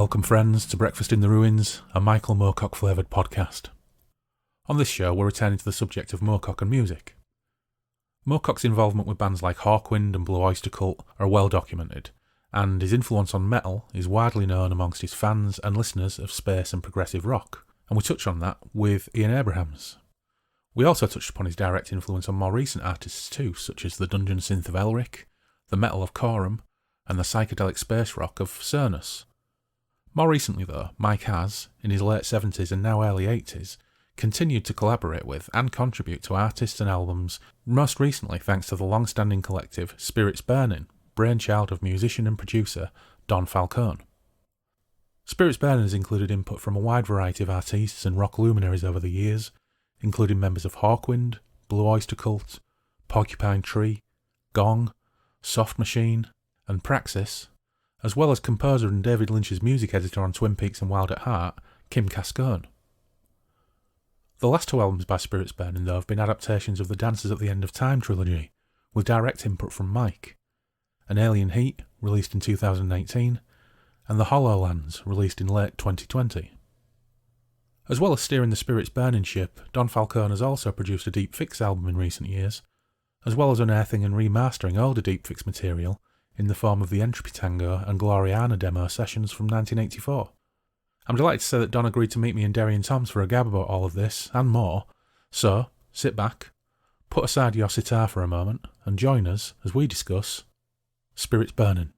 Welcome friends to Breakfast in the Ruins, a Michael Moorcock flavoured podcast. On this show we're returning to the subject of Moorcock and music. Moorcock's involvement with bands like Hawkman and Blue Oyster Cult are well documented, and his influence on metal is widely known amongst his fans and listeners of space and progressive rock, and we touch on that with Ian Abrahams. We also touched upon his direct influence on more recent artists too, such as the dungeon synth of Elric, the metal of Corum, and the psychedelic space rock of Cernus. More recently though, Mike has, in his late 70s and now early 80s, continued to collaborate with and contribute to artists and albums, most recently thanks to the long-standing collective Spirits Burning, brainchild of musician and producer Don Falcone. Spirits Burning has included input from a wide variety of artists and rock luminaries over the years, including members of Hawkwind, Blue Oyster Cult, Porcupine Tree, Gong, Soft Machine, and Praxis, as well as composer and David Lynch's music editor on Twin Peaks and Wild at Heart, Kim Cascone. The last two albums by Spirits Burning, though, have been adaptations of the Dancers at the End of Time trilogy, with direct input from Mike, An Alien Heat, released in 2018, and The Hollowlands, released in late 2020. As well as steering the Spirits Burning ship, Don Falcone has also produced a Deep Fix album in recent years, as well as unearthing and remastering older Deep Fix material in the form of the Entropy Tango and Gloriana demo sessions from 1984. I'm delighted to say that Don agreed to meet me and Derry and Toms for a gab about all of this, and more, so sit back, put aside your sitar for a moment, and join us as we discuss Spirits Burning.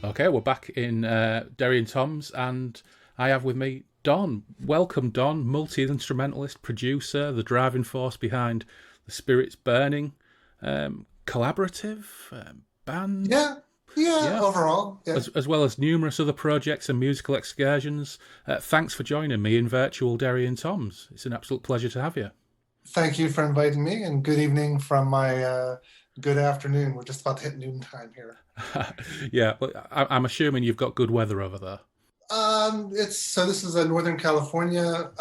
Okay, we're back in Derry and Toms, and I have with me Don. Welcome, Don, multi-instrumentalist, producer, the driving force behind the Spirits Burning collaborative band. Yeah, overall. Yeah. As well as numerous other projects and musical excursions. Thanks for joining me in virtual Derry and Toms. It's an absolute pleasure to have you. Thank you for inviting me, and good evening from my good afternoon. We're just about to hit noontime here. Yeah, but I'm assuming you've got good weather over there. This is Northern California.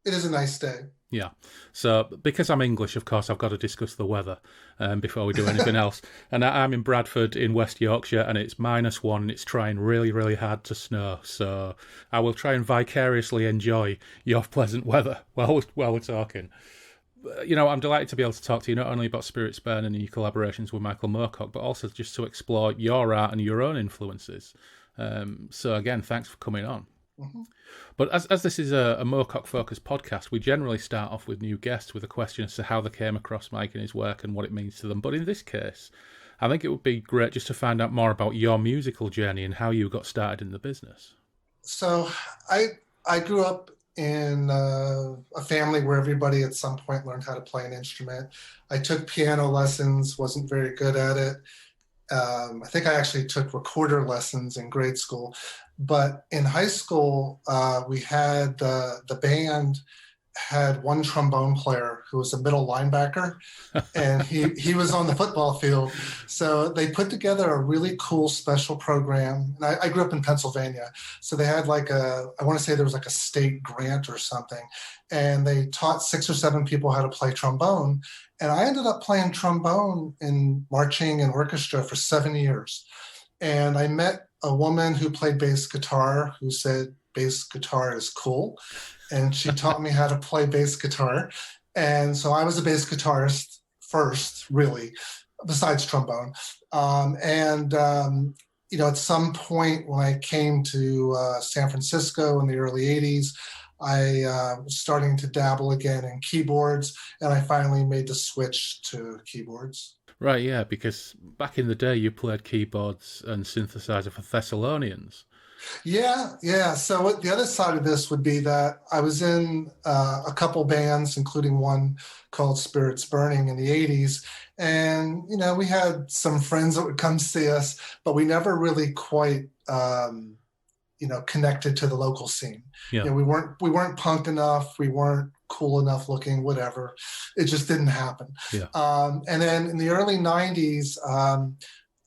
It is a nice day. Yeah. So because I'm English, of course, I've got to discuss the weather before we do anything else. And I'm in Bradford in West Yorkshire, and it's -1, and it's trying really, really hard to snow. So I will try and vicariously enjoy your pleasant weather while we're talking. You know, I'm delighted to be able to talk to you not only about Spirits Burning and your collaborations with Michael Moorcock, but also just to explore your art and your own influences. So again, thanks for coming on. Mm-hmm. But as this is a Moorcock-focused podcast, we generally start off with new guests with a question as to how they came across Mike and his work and what it means to them. But in this case, I think it would be great just to find out more about your musical journey and how you got started in the business. So I grew up in a family where everybody at some point learned how to play an instrument. I took piano lessons, wasn't very good at it. I think I actually took recorder lessons in grade school. But in high school, we had the band had one trombone player who was a middle linebacker, and he was on the football field. So they put together a really cool special program. And I grew up in Pennsylvania. So they had I want to say there was like a state grant or something. And they taught 6 or 7 people how to play trombone. And I ended up playing trombone in marching and orchestra for 7 years. And I met a woman who played bass guitar who said bass guitar is cool. And she taught me how to play bass guitar. And so I was a bass guitarist first, really, besides trombone. At some point when I came to San Francisco in the early 80s, I was starting to dabble again in keyboards, and I finally made the switch to keyboards. Right, yeah, because back in the day you played keyboards and synthesizer for Thessalonians. Yeah. So the other side of this would be that I was in a couple bands, including one called Spirits Burning in the 80s. And, we had some friends that would come see us, but we never really quite connected to the local scene. Yeah. We weren't punk enough, we weren't cool enough looking, whatever. It just didn't happen. Yeah. And then in the early 90s,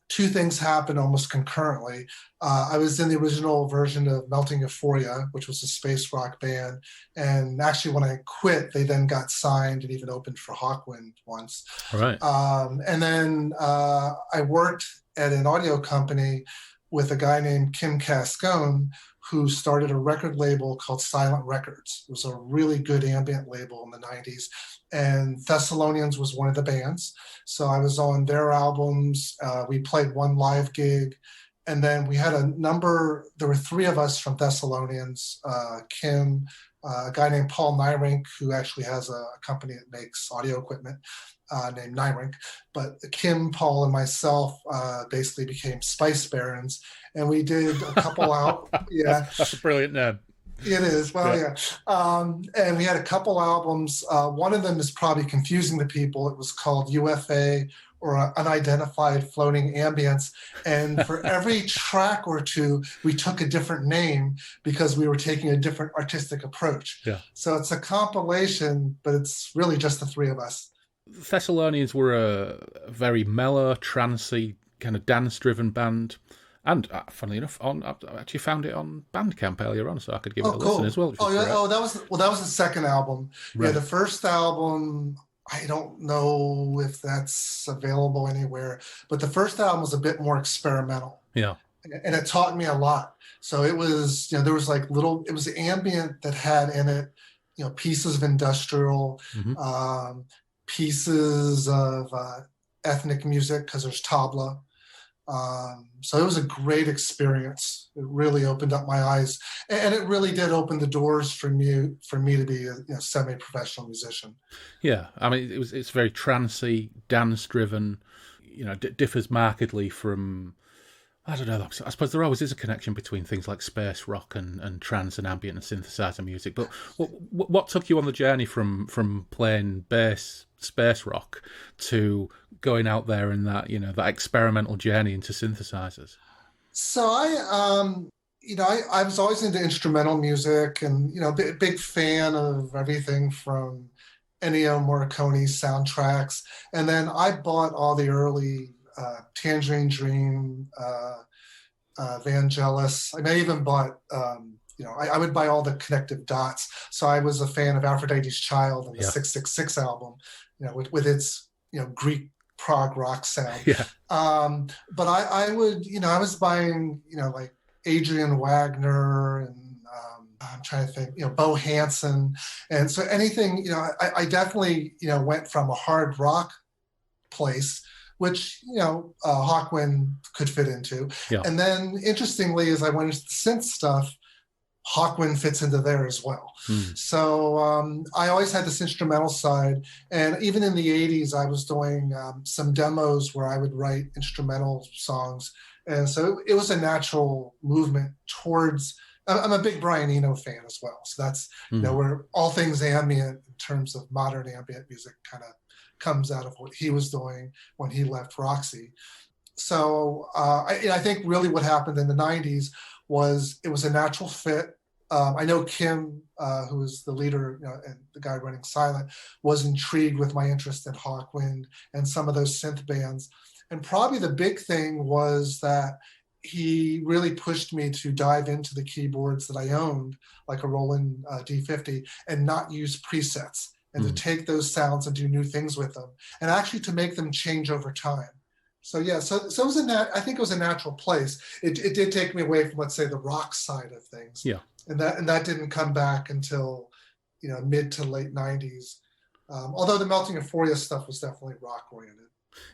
two things happened almost concurrently. I was in the original version of Melting Euphoria, which was a space rock band. And actually, when I quit, they then got signed and even opened for Hawkman once. All right. And then I worked at an audio company with a guy named Kim Cascone, who started a record label called Silent Records. It was a really good ambient label in the 90s. And Thessalonians was one of the bands. So I was on their albums. We played one live gig. And then we had there were three of us from Thessalonians, Kim, a guy named Paul Nyrink, who actually has a company that makes audio equipment named Nyrink. But Kim, Paul, and myself basically became Spice Barons. And we did a couple out. Yeah. That's a brilliant name. It is. Well, yeah. And we had a couple albums. One of them is probably confusing to people. It was called UFA, or Unidentified Floating Ambience. And for every track or two, we took a different name because we were taking a different artistic approach. Yeah. So it's a compilation, but it's really just the three of us. Thessalonians were a very mellow, trancey, kind of dance-driven band. And funnily enough, I actually found it on Bandcamp earlier on, so I could give it a listen as well. That was the second album. Right. Yeah, the first album, I don't know if that's available anywhere, but the first album was a bit more experimental. Yeah. And it taught me a lot. So it was, there was it was ambient that had in it, pieces of industrial, pieces of ethnic music, because there's tabla. So it was a great experience. It really opened up my eyes, and it really did open the doors for me to be a semi-professional musician. Yeah, I mean, it's very trancey, dance-driven. Differs markedly from, I don't know. I suppose there always is a connection between things like space rock and trance and ambient and synthesizer music. But what took you on the journey from playing bass space rock to going out there in that that experimental journey into synthesizers? So I was always into instrumental music, and big fan of everything from Ennio Morricone's soundtracks. And then I bought all the early Tangerine Dream, Vangelis. I even bought I would buy all the Connective Dots. So I was a fan of Aphrodite's Child and the 666 album, with its Greek prog rock sound. Yeah. But I would, I was buying, like Adrian Wagner, and I'm trying to think, Bo Hansen. And so anything, I definitely, went from a hard rock place, which, Hawkman could fit into. Yeah. And then interestingly, as I went into the synth stuff, Hawkman fits into there as well. So I always had this instrumental side. And even in the 80s, I was doing some demos where I would write instrumental songs. And so it was a natural movement towards, I'm a big Brian Eno fan as well. So that's, where all things ambient in terms of modern ambient music kind of comes out of what he was doing when he left Roxy. So I think really what happened in the 90s was it was a natural fit. I know Kim, who is the leader and the guy running Silent, was intrigued with my interest in Hawkwind and some of those synth bands. And probably the big thing was that he really pushed me to dive into the keyboards that I owned, like a Roland D50, and not use presets, and to take those sounds and do new things with them, and actually to make them change over time. So yeah, so it was I think it was a natural place. It did take me away from, let's say, the rock side of things. Yeah. And that didn't come back until mid to late 90s. Although the Melting Euphoria stuff was definitely rock oriented.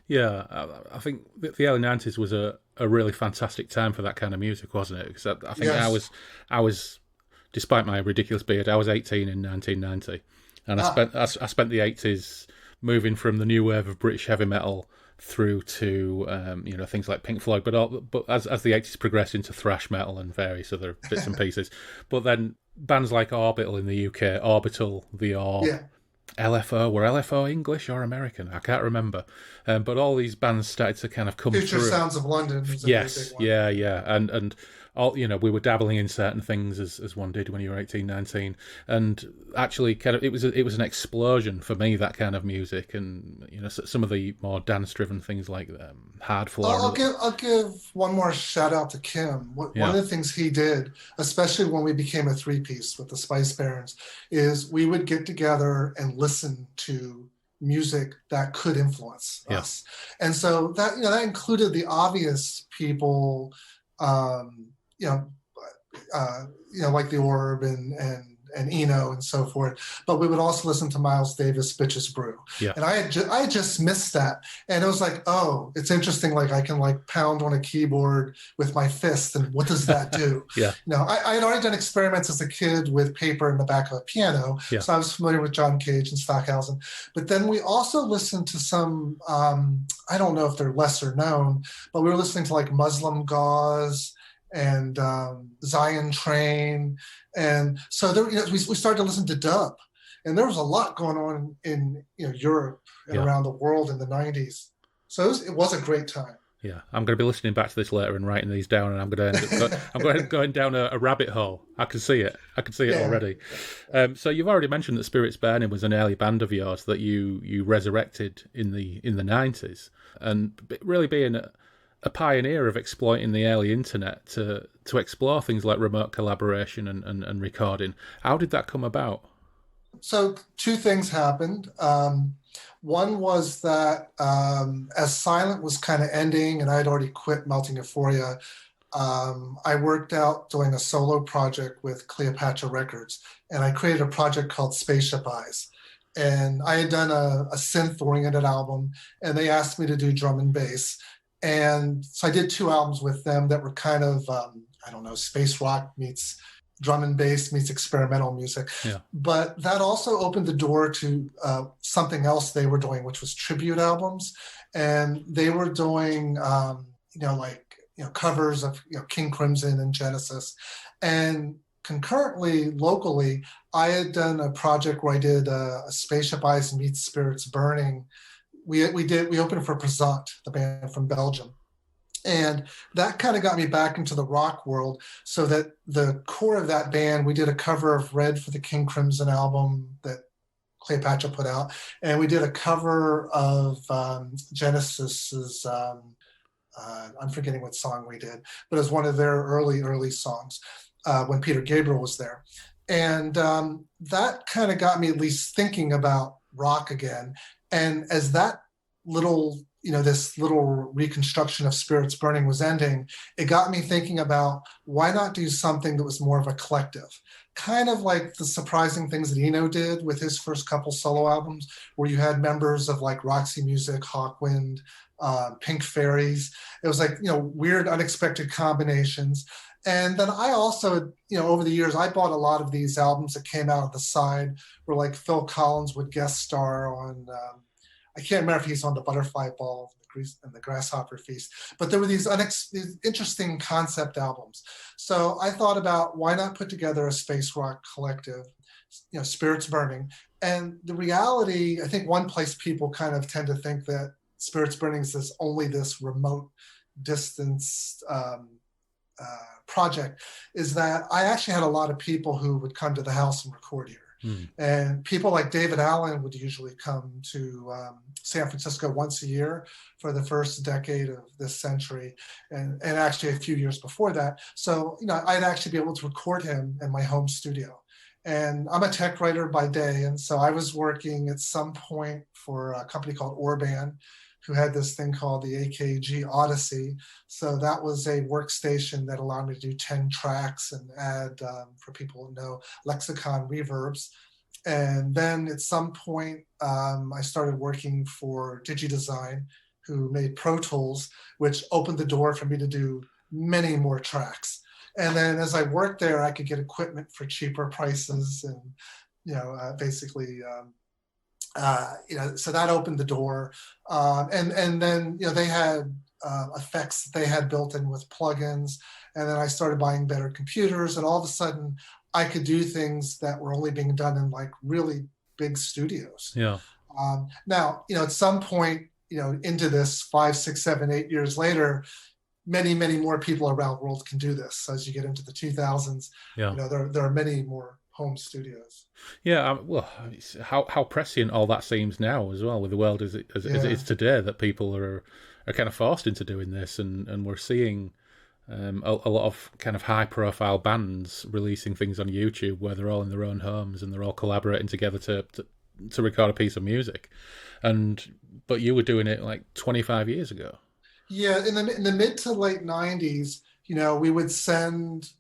Yeah, I think the early 90s was a really fantastic time for that kind of music, wasn't it? Because I think I was, despite my ridiculous beard, I was 18 in 1990, and I spent the 80s moving from the new wave of British heavy metal through to things like Pink Floyd, but as the 80s progressed into thrash metal and various other bits and pieces. But then bands like Orbital in the UK, Orbital, The Orb, LFO, were LFO English or American? I can't remember. But all these bands started to kind of come Future through. Sounds of London was a yes, big one. yeah, and we were dabbling in certain things as one did when you were 18, 19, and actually kind of it was an explosion for me, that kind of music, and some of the more dance driven things like hard floor. I'll give one more shout out to Kim. One of the things he did, especially when we became a three-piece with the Spice Barons, is we would get together and listen to music that could influence us. And so that that included the obvious people, like the Orb and Eno and so forth, but we would also listen to Miles Davis' Bitches Brew. And I just missed that. And it was like, oh, it's interesting. Like I can like pound on a keyboard with my fist, and what does that do? I had already done experiments as a kid with paper in the back of a piano. So I was familiar with John Cage and Stockhausen. But then we also listened to some, I don't know if they're lesser known, but we were listening to like Muslim Gauze and Zion Train. And so there, we started to listen to dub, and there was a lot going on in Europe and around the world in the 90s. So it was a great time. Yeah, I'm going to be listening back to this later and writing these down, and I'm going to going down a rabbit hole. I can see it. Already. So you've already mentioned that Spirits Burning was an early band of yours that you resurrected in the 90s, and really being a pioneer of exploiting the early internet to explore things like remote collaboration and recording. How did that come about? So two things happened. One was that as Silent was kind of ending and I had already quit Melting Euphoria, I worked out doing a solo project with Cleopatra Records, and I created a project called Spaceship Eyes. And I had done a synth-oriented album, and they asked me to do drum and bass. And so I did 2 albums with them that were kind of, space rock meets drum and bass meets experimental music. But that also opened the door to something else they were doing, which was tribute albums. And they were doing, covers of, King Crimson and Genesis. And concurrently, locally, I had done a project where I did a Spaceship Eyes meets Spirits Burning. We opened for Present, the band from Belgium. And that kind of got me back into the rock world, so that the core of that band, we did a cover of Red for the King Crimson album that Cleopatra put out. And we did a cover of Genesis's, I'm forgetting what song we did, but it was one of their early songs when Peter Gabriel was there. And that kind of got me at least thinking about rock again. And as that this little reconstruction of Spirits Burning was ending, it got me thinking about why not do something that was more of a collective, kind of like the surprising things that Eno did with his first couple solo albums, where you had members of like Roxy Music, Hawkwind, Pink Fairies. It was like, weird, unexpected combinations. And then I also, over the years, I bought a lot of these albums that came out of the side, where like Phil Collins would guest star on, I can't remember if he's on the Butterfly Ball and the Grasshopper Feast, but there were these interesting concept albums. So I thought about, why not put together a space rock collective, Spirits Burning. And the reality, I think one place people kind of tend to think that Spirits Burning is only this remote distance project, is that I actually had a lot of people who would come to the house and record here. And people like David Allen would usually come to San Francisco once a year for the first decade of this century, and actually a few years before that. So, I'd actually be able to record him in my home studio. And I'm a tech writer by day, and so I was working at some point for a company called Orban, who had this thing called the AKG Odyssey. So that was a workstation that allowed me to do 10 tracks and add, for people who know, lexicon reverbs. And then at some point, I started working for DigiDesign, who made Pro Tools, which opened the door for me to do many more tracks. And then as I worked there, I could get equipment for cheaper prices, and so that opened the door. And then, they had effects that they had built in with plugins. And then I started buying better computers, and all of a sudden I could do things that were only being done in like really big studios. Now, at some point, into this 5, 6, 7, 8 years later, many more people around the world can do this. As you get into the 2000s, Yeah. there are many more home studios. Yeah, well, it's how prescient all that seems now as well, with the world as it is today, that people are kind of forced into doing this, and we're seeing a lot of kind of high profile bands releasing things on YouTube where they're all in their own homes and they're all collaborating together to record a piece of music. But you were doing it like 25 years ago. Yeah, in the mid to late 90s, we would send,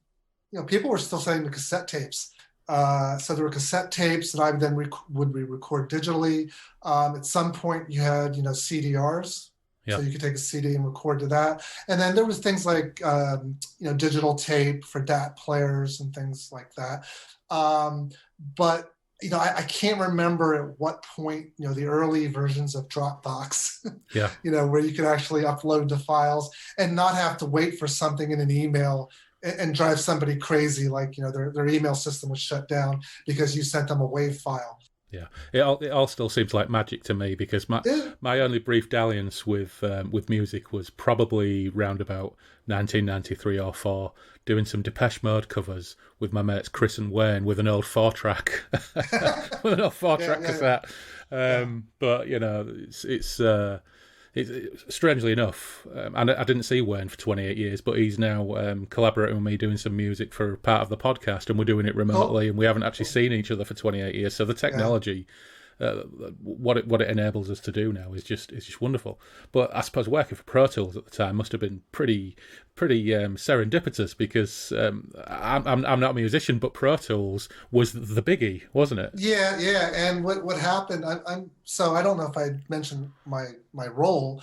people were still sending the cassette tapes. So there were cassette tapes that I would then would record digitally. At some point, you had CDRs, Yeah. so you could take a CD and record to that. And then there was things like digital tape for DAT players and things like that. But I can't remember at what point the early versions of Dropbox, Yeah. where you could actually upload the files and not have to wait for something in an email and drive somebody crazy, like their email system was shut down because you sent them a WAV file. Yeah, it all still seems like magic to me, because my only brief dalliance with music was probably round about 1993 or 4, doing some Depeche Mode covers with my mates Chris and Wayne with an old 4-track with an old 4-track cassette. But it's strangely enough, and I didn't see Wayne for 28 years, but he's now collaborating with me doing some music for part of the podcast, and we're doing it remotely, and we haven't actually seen each other for 28 years. So the technology, what it enables us to do now is just wonderful. But I suppose working for Pro Tools at the time must have been pretty serendipitous, because I'm not a musician, but Pro Tools was the biggie, wasn't it? Yeah. And what happened? So I don't know if I mentioned my role,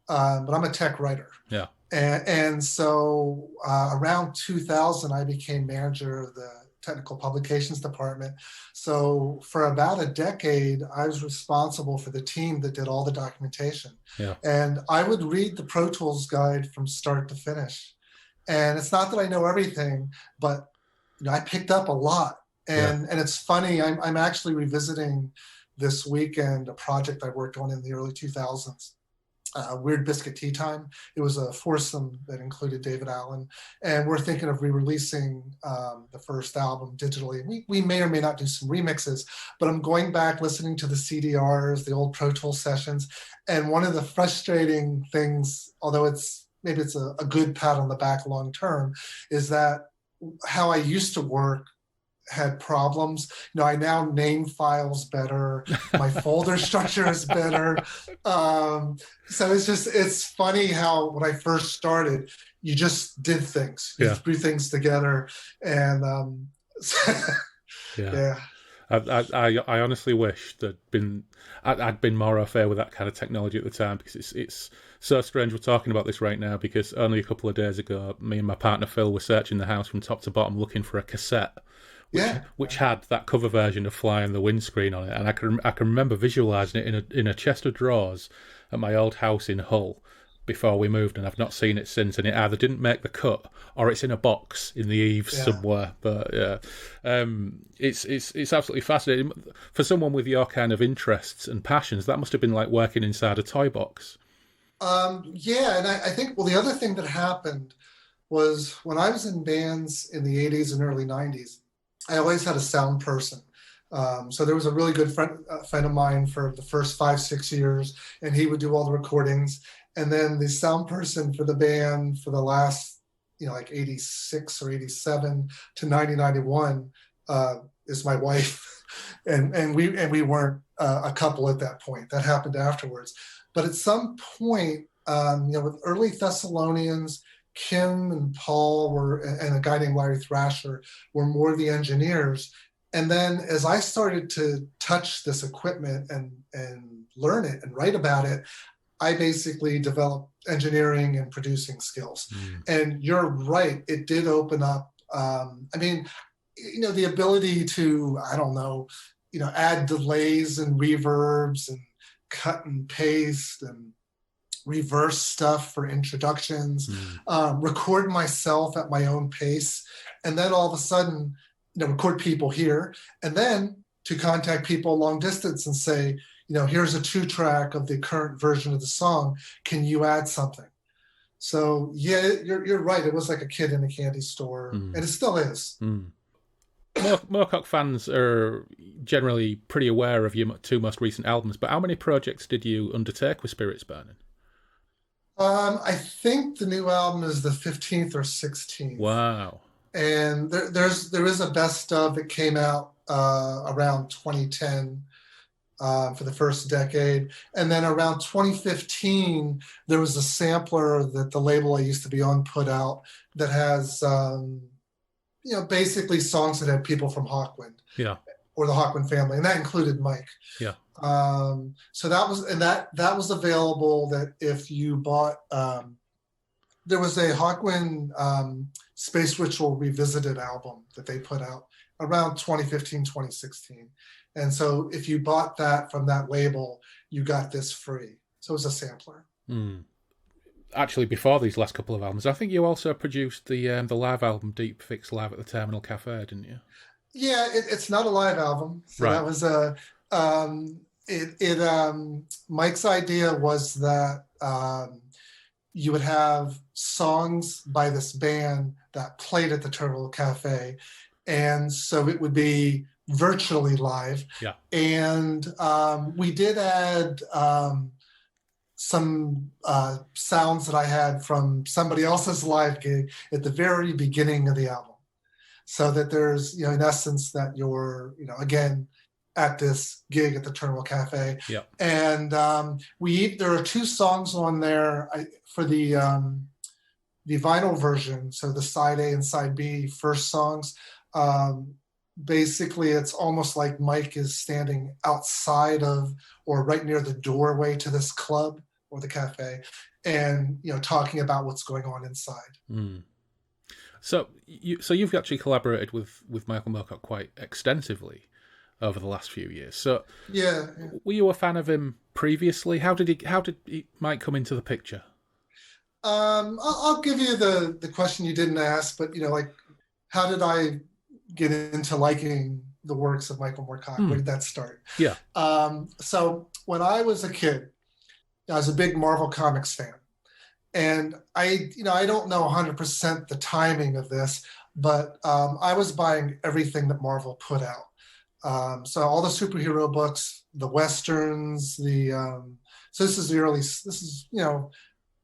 but I'm a tech writer. Yeah. And so around 2000, I became manager of the technical publications department. So for about a decade, I was responsible for the team that did all the documentation. Yeah. And I would read the Pro Tools guide from start to finish. And it's not that I know everything, but I picked up a lot. And it's funny, I'm actually revisiting this weekend a project I worked on in the early 2000s. Weird Biscuit Tea Time. It was a foursome that included David Allen, and we're thinking of re-releasing the first album digitally. We may or may not do some remixes, but I'm going back listening to the CDRs, the old Pro Tools sessions, and one of the frustrating things, although maybe it's a good pat on the back long term, is that how I used to work had problems. I now name files better. My folder structure is better. So it's funny how when I first started, you just did things. You threw things together, and I honestly wish I'd been more au fait with that kind of technology at the time, because it's so strange we're talking about this right now, because only a couple of days ago, me and my partner Phil were searching the house from top to bottom looking for a cassette which had that cover version of Fly on the Windscreen on it, and I can remember visualising it in a chest of drawers at my old house in Hull before we moved, and I've not seen it since, and it either didn't make the cut or it's in a box in the eaves somewhere. But it's absolutely fascinating for someone with your kind of interests and passions. That must have been like working inside a toy box. And I think, the other thing that happened was when I was in bands in the 80s and early 90s, I always had a sound person. So there was a really good friend of mine for the first 5-6 years, and he would do all the recordings. And then the sound person for the band for the last, like 86 or 87 to 91 is my wife. And we weren't a couple at that point. That happened afterwards. But at some point, with early Thessalonians, Kim and Paul and a guy named Larry Thrasher were more the engineers. And then as I started to touch this equipment and learn it and write about it, I basically developed engineering and producing skills. And you're right, it did open up, the ability to, add delays and reverbs and cut and paste and reverse stuff for introductions, record myself at my own pace, and then all of a sudden, record people here, and then to contact people long distance and say, here's a 2-track of the current version of the song. Can you add something? So yeah, you're right. It was like a kid in a candy store, and it still is. Moorcock fans are generally pretty aware of your two most recent albums, but how many projects did you undertake with Spirits Burning? I think the new album is the 15th or 16th. Wow. And there is a best of that came out around 2010 for the first decade. And then around 2015, there was a sampler that the label I used to be on put out that has, basically songs that have people from Hawkwind. Yeah. Or the Hawkman family, and that included Mike. Yeah. So that was available. That if you bought, there was a Hawkwind Space Ritual Revisited album that they put out around 2015, 2016, and so if you bought that from that label, you got this free. So it was a sampler. Actually, before these last couple of albums, I think you also produced the live album Deep Fix Live at the Terminal Cafe, didn't you? Yeah, it's not a live album. So right. That was Mike's idea was that you would have songs by this band that played at the Terminal Cafe, and so it would be virtually live. Yeah. And we did add some sounds that I had from somebody else's live gig at the very beginning of the album. So that there's, in essence, that you're, again, at this gig at the Terminal Cafe. Yeah. And there are two songs on there for the vinyl version. So the side A and side B first songs. Basically, it's almost like Mike is standing outside of or right near the doorway to this club or the cafe, and talking about what's going on inside. So you've actually collaborated with Michael Moorcock quite extensively over the last few years. So yeah. Were you a fan of him previously? How did Mike come into the picture? I'll give you the question you didn't ask, but how did I get into liking the works of Michael Moorcock? Where did that start? Yeah. So when I was a kid, I was a big Marvel Comics fan. And I don't know 100% the timing of this, but I was buying everything that Marvel put out. So all the superhero books, the Westerns, so this is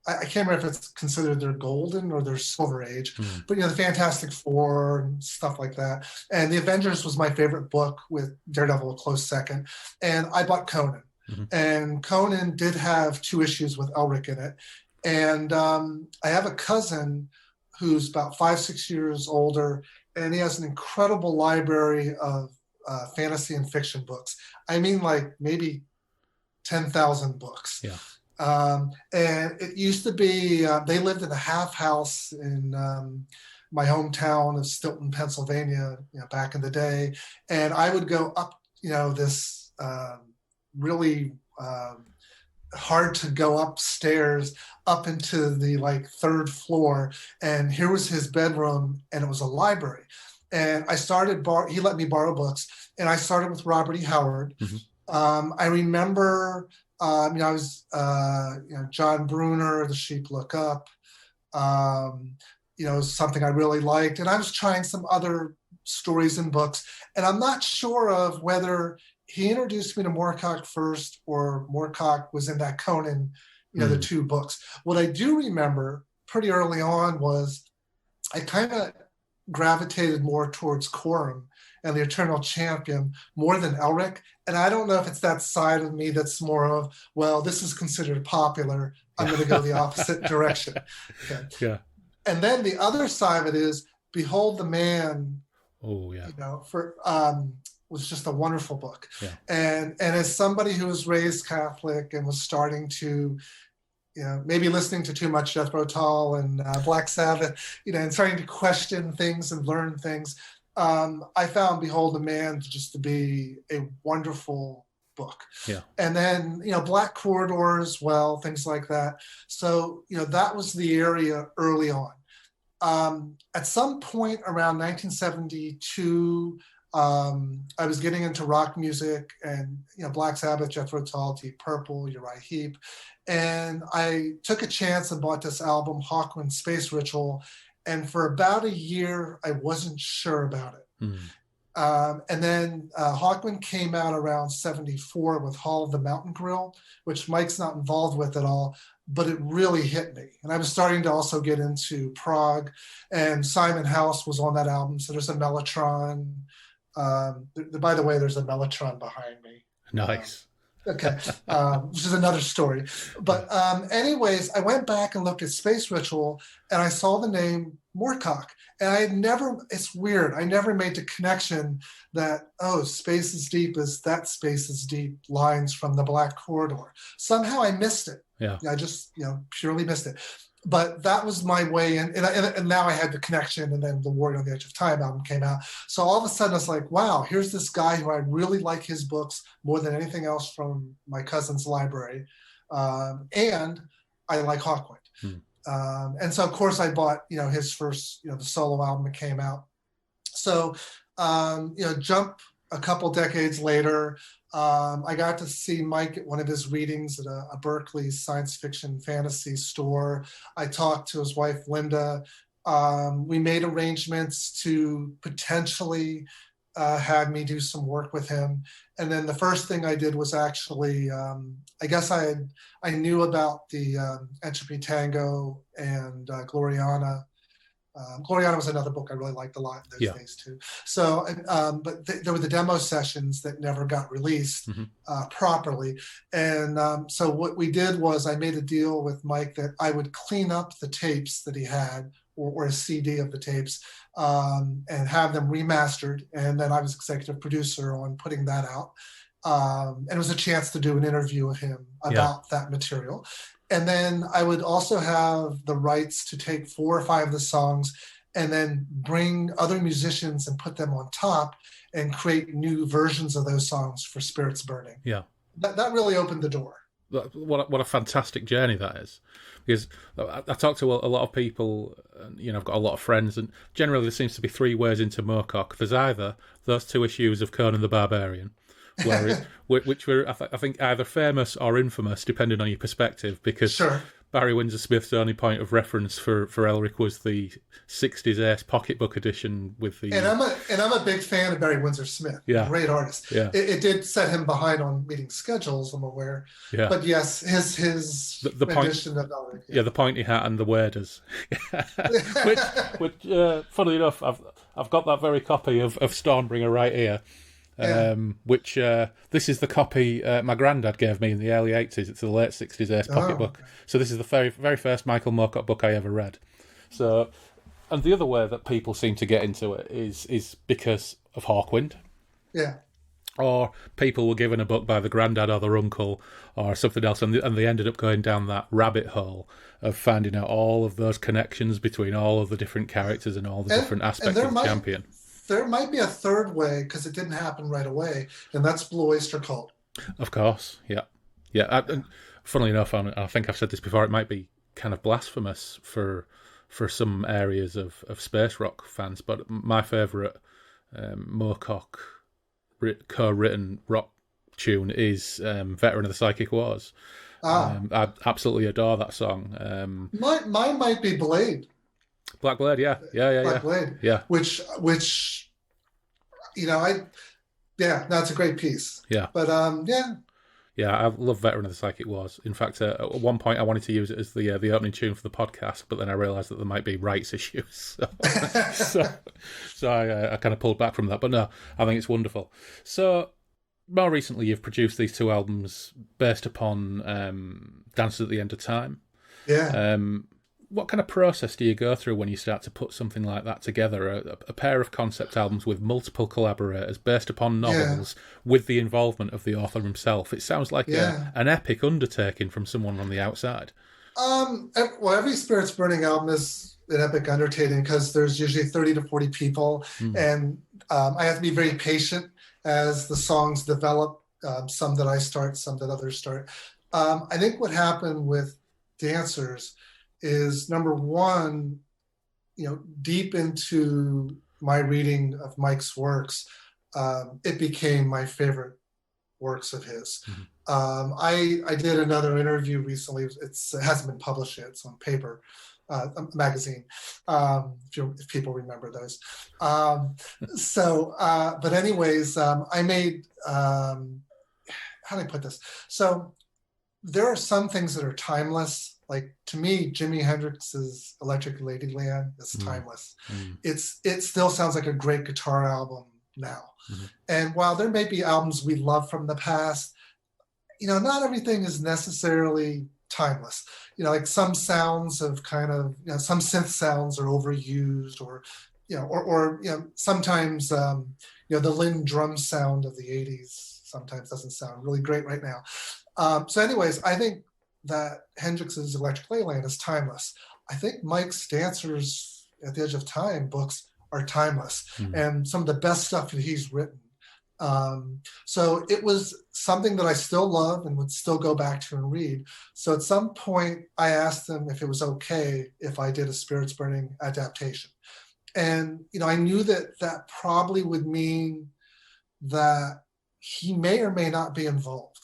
I can't remember if it's considered their golden or their silver age, but the Fantastic Four and stuff like that. And the Avengers was my favorite book, with Daredevil a close second. And I bought Conan. And Conan did have 2 issues with Elric in it. And I have a cousin who's about 5-6 years older, and he has an incredible library of fantasy and fiction books. I mean, like maybe 10,000 books. Yeah. And it used to be, they lived in a half house in my hometown of Stilton, Pennsylvania, back in the day. And I would go up, this really hard to go upstairs up into the 3rd floor, and here was his bedroom, and it was a library. And I started he let me borrow books, and I started with Robert E. Howard. I remember I was John Bruner, The Sheep Look Up, something I really liked, and I was trying some other stories and books, and I'm not sure of whether he introduced me to Moorcock first, or Moorcock was in that Conan, the 2 books. What I do remember pretty early on was I kind of gravitated more towards Corum and the Eternal Champion more than Elric. And I don't know if it's that side of me that's more of, well, this is considered popular, I'm going to go the opposite direction. Okay. Yeah. And then the other side of it is Behold the Man. Oh, yeah. Was just a wonderful book. Yeah. And as somebody who was raised Catholic and was starting to, maybe listening to too much Jethro Tull and Black Sabbath, and starting to question things and learn things, I found Behold the Man to be a wonderful book. Yeah. And then, Black Corridor as well, things like that. So, that was the area early on. At some point around 1972, I was getting into rock music and, Black Sabbath, Jethro Tull, Deep Purple, Uriah Heep. And I took a chance and bought this album, Hawkman Space Ritual. And for about a year, I wasn't sure about it. And then Hawkman came out around 74 with Hall of the Mountain Grill, which Mike's not involved with at all, but it really hit me. And I was starting to also get into prog, and Simon House was on that album. So there's a Mellotron. By the way, there's a Mellotron behind me. Nice. Okay, which is another story. But anyways, I went back and looked at Space Ritual, and I saw the name Moorcock. And it's weird, I never made the connection that, Space is Deep is that Space is Deep lines from the Black Corridor. Somehow I missed it. Yeah. I just, purely missed it. But that was my way in. And now I had the connection, and then the Warrior on the Edge of Time album came out. So all of a sudden it's like, wow, here's this guy who I really like his books more than anything else from my cousin's library. And I like Hawkwind. And so, of course, I bought, his first, the solo album that came out. So, jump a couple decades later, I got to see Mike at one of his readings at a Berkeley science fiction fantasy store. I talked to his wife, Linda. We made arrangements to potentially have me do some work with him. And then the first thing I did was actually, I guess I knew about the Entropy Tango and Gloriana. Gloriana was another book I really liked a lot in those days too. So, but there were the demo sessions that never got released properly. And so what we did was I made a deal with Mike that I would clean up the tapes that he had, or a CD of the tapes, and have them remastered. And then I was executive producer on putting that out. And it was a chance to do an interview with him about that material. And then I would also have the rights to take 4 or 5 of the songs and then bring other musicians and put them on top and create new versions of those songs for Spirits Burning. Yeah. That really opened the door. What a fantastic journey that is. Because I talk to a lot of people, and, I've got a lot of friends, and generally there seems to be 3 ways into Moorcock. There's either those 2 issues of Conan the Barbarian, which were, I think, either famous or infamous, depending on your perspective, because Barry Windsor Smith's only point of reference for Elric was the 60s Ace pocketbook edition with the... And I'm a big fan of Barry Windsor Smith. Yeah. Great artist. Yeah. It did set him behind on meeting schedules, I'm aware. Yeah. But yes, his the edition of Elric. Yeah, the pointy hat and the waders. which funnily enough, I've got that very copy of Stormbringer right here. Which this is the copy my granddad gave me in the early 80s. It's the late 60s Ace pocketbook. So this is the very, very first Michael Moorcock book I ever read. So, and the other way that people seem to get into it is because of Hawkwind. Yeah. Or people were given a book by the granddad or their uncle or something else, and they ended up going down that rabbit hole of finding out all of those connections between all of the different characters and all the different aspects of the champion. There might be a third way, because it didn't happen right away, and that's Blue Oyster Cult. Of course, yeah. And funnily enough, I think I've said this before, it might be kind of blasphemous for some areas of space rock fans, but my favourite Moorcock co-written rock tune is Veteran of the Psychic Wars. I absolutely adore that song. Mine might be Blade. Black Blade, yeah. Black Blade, yeah. Which, that's a great piece. Yeah. But yeah, I love Veteran of the Psychic Wars. In fact, at one point I wanted to use it as the opening tune for the podcast, but then I realised that there might be rights issues, so I kind of pulled back from that. But no, I think it's wonderful. So more recently, you've produced these 2 albums based upon Dances at the End of Time. Yeah. What kind of process do you go through when you start to put something like that together? A pair of concept albums with multiple collaborators based upon novels with the involvement of the author himself. It sounds like an epic undertaking from someone on the outside. Well, every Spirits Burning album is an epic undertaking because there's usually 30 to 40 people, and I have to be very patient as the songs develop, some that I start, some that others start. I think what happened with Dancers is, number one, deep into my reading of Mike's works, it became my favorite works of his. Mm-hmm. I did another interview recently. It hasn't been published yet. It's on paper, a magazine, if people remember those. But anyways, I made, how do I put this? So there are some things that are timeless. Like, to me, Jimi Hendrix's Electric Ladyland is timeless. It still sounds like a great guitar album now. And while there may be albums we love from the past, not everything is necessarily timeless. Like some sounds of some synth sounds are overused, or sometimes the Lynn drum sound of the 80s sometimes doesn't sound really great right now. So anyways, I think that Hendrix's Electric Ladyland is timeless. I think Mike's Dancers at the Edge of Time books are timeless, and some of the best stuff that he's written. So it was something that I still love and would still go back to and read. So at some point I asked him if it was okay if I did a Spirits Burning adaptation. And, I knew that probably would mean that he may or may not be involved.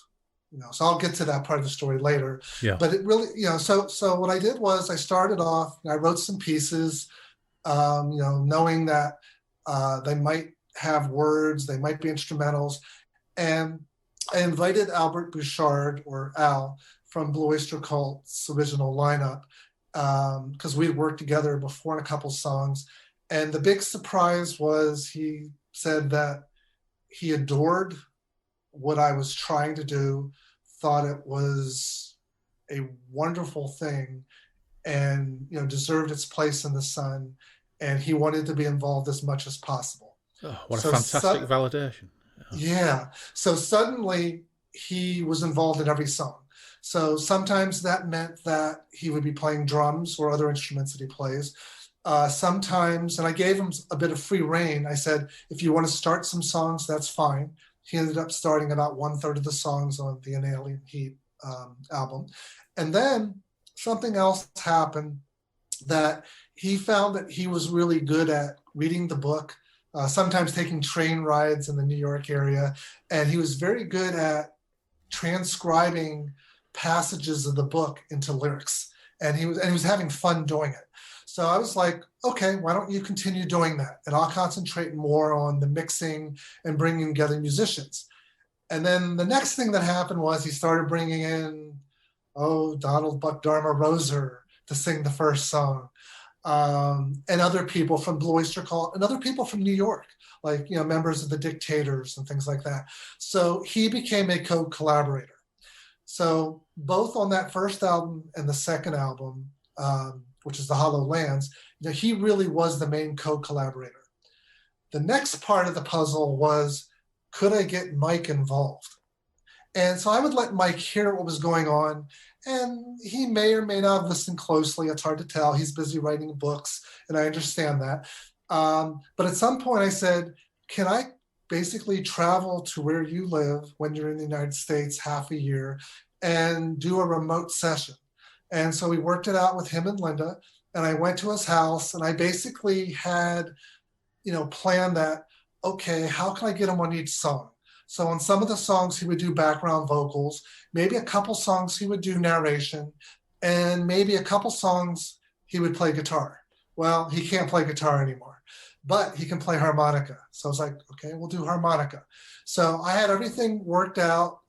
So I'll get to that part of the story later. Yeah. But it really, so what I did was I started off, I wrote some pieces, knowing that they might have words, they might be instrumentals. And I invited Albert Bouchard, or Al, from Blue Oyster Cult's original lineup, because we'd worked together before on a couple songs. And the big surprise was he said that he adored what I was trying to do, thought it was a wonderful thing, and deserved its place in the sun, and he wanted to be involved as much as possible. Oh, what a fantastic validation. Yeah. So suddenly he was involved in every song. So sometimes that meant that he would be playing drums or other instruments that he plays. Sometimes, and I gave him a bit of free rein. I said, if you want to start some songs, that's fine. He ended up starting about 1/3 of the songs on the Inalien Heat album. And then something else happened, that he found that he was really good at reading the book, sometimes taking train rides in the New York area. And he was very good at transcribing passages of the book into lyrics. And he was having fun doing it. So I was like, okay, why don't you continue doing that? And I'll concentrate more on the mixing and bringing together musicians. And then the next thing that happened was he started bringing in, Donald Buck Dharma Roser to sing the first song. And other people from Blue Oyster Cult, and other people from New York, like, members of the Dictators and things like that. So he became a co-collaborator. So both on that first album and the second album, which is The Hollow Lands, he really was the main co-collaborator. The next part of the puzzle was, could I get Mike involved? And so I would let Mike hear what was going on, and he may or may not have listened closely. It's hard to tell. He's busy writing books, and I understand that. But at some point I said, can I basically travel to where you live when you're in the United States half a year and do a remote session? And so we worked it out with him and Linda, and I went to his house, and I basically had, planned that, okay, how can I get him on each song? So on some of the songs, he would do background vocals, maybe a couple songs he would do narration, and maybe a couple songs he would play guitar. Well, he can't play guitar anymore, but he can play harmonica. So I was like, okay, we'll do harmonica. So I had everything worked out,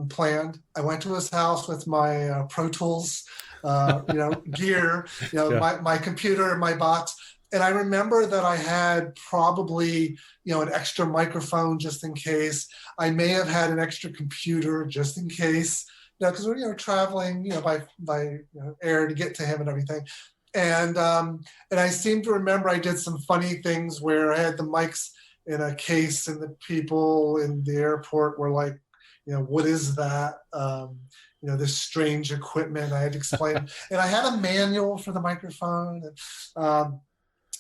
planned. I went to his house with my Pro Tools, gear, my computer and my box. And I remember that I had probably, an extra microphone just in case. I may have had an extra computer just in case, because we're traveling, by air to get to him and everything. And I seem to remember I did some funny things where I had the mics in a case, and the people in the airport were like, what is that? This strange equipment. I had to explain, and I had a manual for the microphone. And,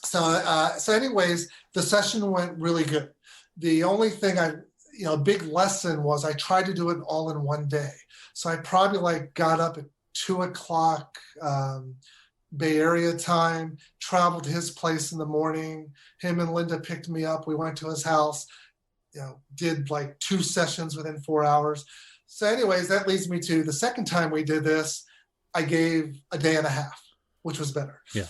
So anyways, the session went really good. The only thing a big lesson was I tried to do it all in one day. So I probably got up at 2:00 Bay Area time, traveled to his place in the morning. Him and Linda picked me up. We went to his house. did like 2 sessions within 4 hours. So anyways, that leads me to the second time we did this, I gave a day and a half, which was better. Yeah.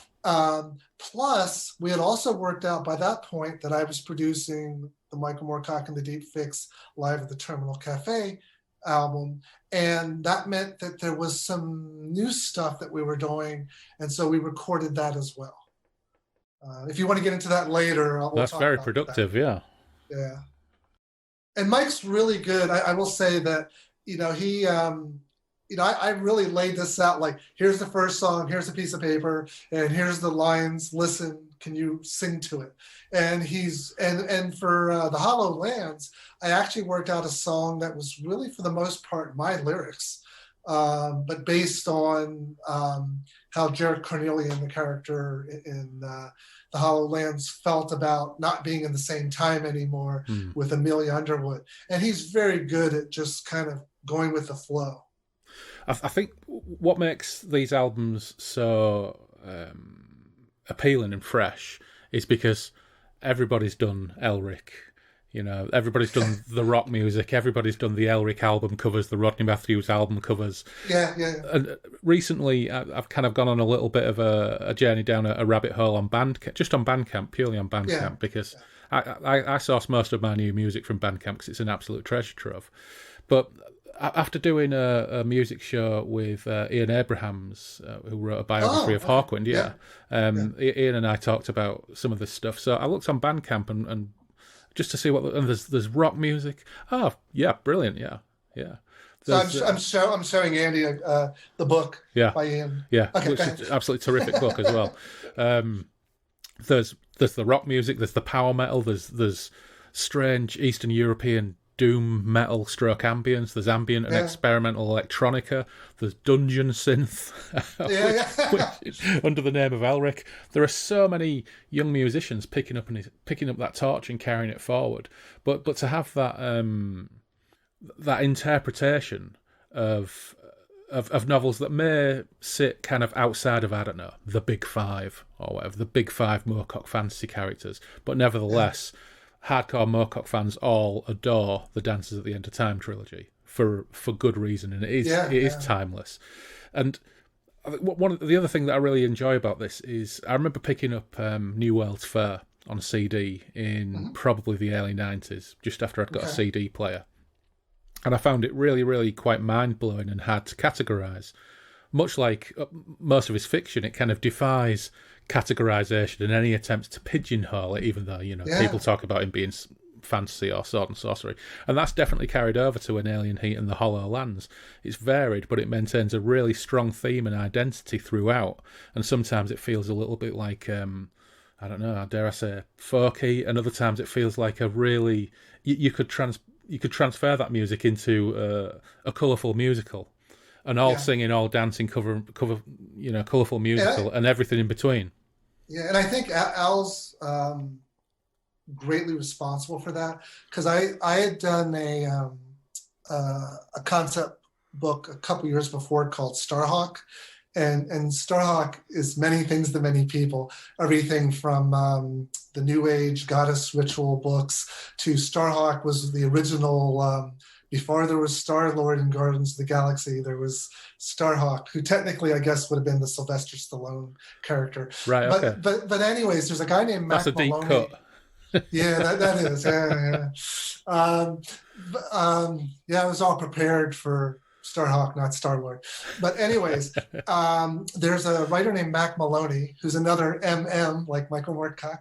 Plus, we had also worked out by that point that I was producing the Michael Moorcock and the Deep Fix Live at the Terminal Cafe album. And that meant that there was some new stuff that we were doing. And so we recorded that as well. If you want to get into that later, that's very productive. That. Yeah. And Mike's really good. I will say that, he, I really laid this out like, here's the first song, here's a piece of paper, and here's the lines. Listen, can you sing to it? And and for the Hollow Lands, I actually worked out a song that was really, for the most part, my lyrics, but based on how Jared Cornelian, the character in the Hollow Lands, felt about not being in the same time anymore with Amelia Underwood. And he's very good at just kind of going with the flow. I think what makes these albums so appealing and fresh is because everybody's done Elric. Everybody's done the rock music. Everybody's done the Elric album covers, the Rodney Matthews album covers. Yeah. And recently, I've kind of gone on a little bit of a journey down a rabbit hole on Bandcamp, just on Bandcamp, purely on Bandcamp, because I source most of my new music from Bandcamp because it's an absolute treasure trove. But after doing a music show with Ian Abrahams, who wrote a biography of Hawkwind, Ian and I talked about some of this stuff. So I looked on Bandcamp and just to see and there's rock music. Oh, yeah, brilliant, yeah. So I'm showing Andy the book by Ian. Yeah, okay, which is an absolutely terrific book as well. There's the rock music, there's the power metal, there's strange Eastern European doom metal stroke ambience, there's ambient and experimental electronica, there's dungeon synth which, under the name of Elric. There are so many young musicians picking up that torch and carrying it forward, but to have that that interpretation of novels that may sit kind of outside of, I don't know, the big five or whatever, the big five Moorcock fantasy characters, but nevertheless hardcore Moorcock fans all adore the Dances at the End of Time trilogy for good reason, and it is timeless. And one of the other thing that I really enjoy about this is I remember picking up New World's Fair on CD in probably the early 90s, just after I'd got a CD player, and I found it really, really quite mind-blowing and hard to categorise. Much like most of his fiction, it kind of defies categorization and any attempts to pigeonhole it, even though people talk about him being fantasy or sword and sorcery, and that's definitely carried over to An Alien Heat and the Hollow Lands. It's varied, but it maintains a really strong theme and identity throughout, and sometimes it feels a little bit like I don't know, dare I say, folky, and other times it feels like a really you could transfer that music into a colourful musical. And all singing, all dancing, cover, colourful musical, and everything in between. Yeah, and I think Al's greatly responsible for that, because I had done a concept book a couple years before called Starhawk, and Starhawk is many things to many people. Everything from the New Age goddess ritual books to Starhawk was the original. Before there was Star-Lord in Guardians of the Galaxy, there was Starhawk, who technically, I guess, would have been the Sylvester Stallone character. Right, okay. But anyways, there's a guy named Mac Maloney. That's a deep cut. Yeah, that is. I was all prepared for Starhawk, not Star-Lord. But anyways, there's a writer named Mac Maloney, who's another MM, like Michael Moorcock.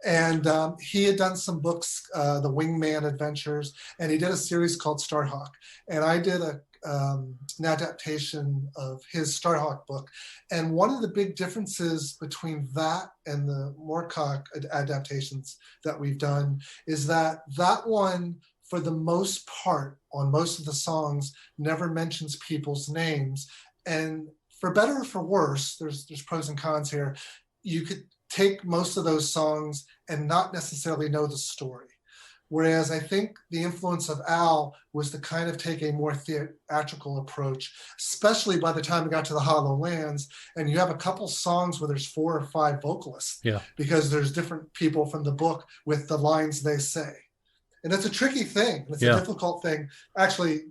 And he had done some books, The Wingman Adventures, and he did a series called Starhawk. And I did an adaptation of his Starhawk book. And one of the big differences between that and the Moorcock adaptations that we've done is that one, for the most part, on most of the songs, never mentions people's names. And for better or for worse, there's pros and cons here. You could take most of those songs and not necessarily know the story. Whereas I think the influence of Al was to kind of take a more theatrical approach, especially by the time we got to the Hollow Lands. And you have a couple songs where there's 4 or 5 vocalists, because there's different people from the book with the lines they say. And it's a tricky thing. It's a difficult thing. Actually,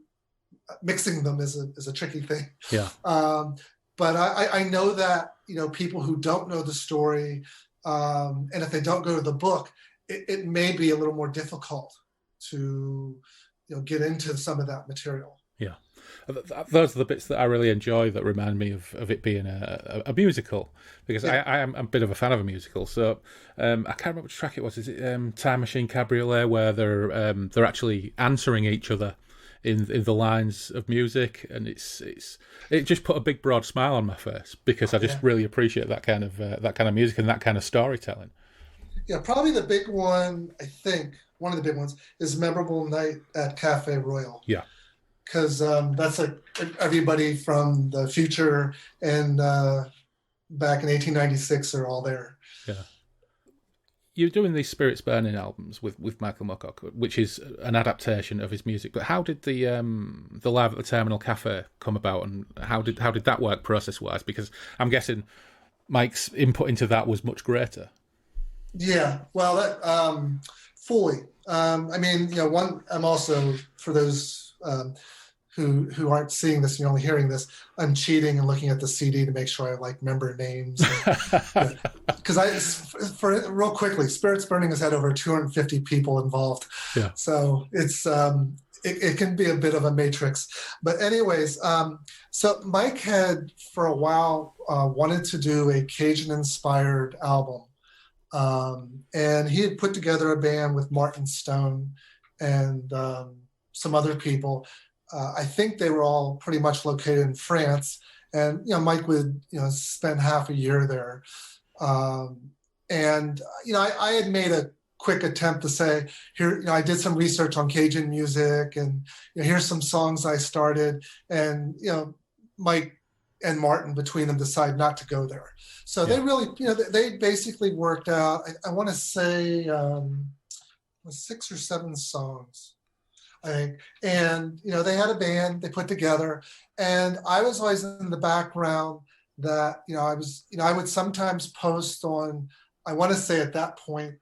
mixing them is a tricky thing. Yeah. But I know that, people who don't know the story, and if they don't go to the book, it may be a little more difficult to, get into some of that material. Yeah. Those are the bits that I really enjoy that remind me of it being a musical, because I am a bit of a fan of a musical. So I can't remember which track it was. Is it Time Machine Cabriolet, where they're actually answering each other in the lines of music, and it just put a big broad smile on my face, because I just really appreciate that kind of music and that kind of storytelling. Yeah, probably the big one, I think, one of the big ones is Memorable Night at Cafe Royal. Yeah. Because that's like everybody from the future and back in 1896 are all there. Yeah. You're doing these Spirits Burning albums with Michael Moorcock, which is an adaptation of his music. But how did the Live at the Terminal Cafe come about, and how did that work process wise? Because I'm guessing Mike's input into that was much greater. Yeah, well, that fully. I mean, I'm also, for those who aren't seeing this and you're only hearing this, I'm cheating and looking at the CD to make sure I remember names. Because for real quickly, Spirits Burning has had over 250 people involved. Yeah. So it's it can be a bit of a matrix. But anyways, so Mike had for a while wanted to do a Cajun-inspired album. And he had put together a band with Martin Stone and some other people. I think they were all pretty much located in France, and Mike would spend half a year there. And I had made a quick attempt to say, here, I did some research on Cajun music, and here's some songs I started, and Mike and Martin between them decide not to go there. So they really, they basically worked out, I want to say 6 or 7 songs, I think. And, they had a band they put together, and I was always in the background that, I would sometimes post on, I want to say at that point,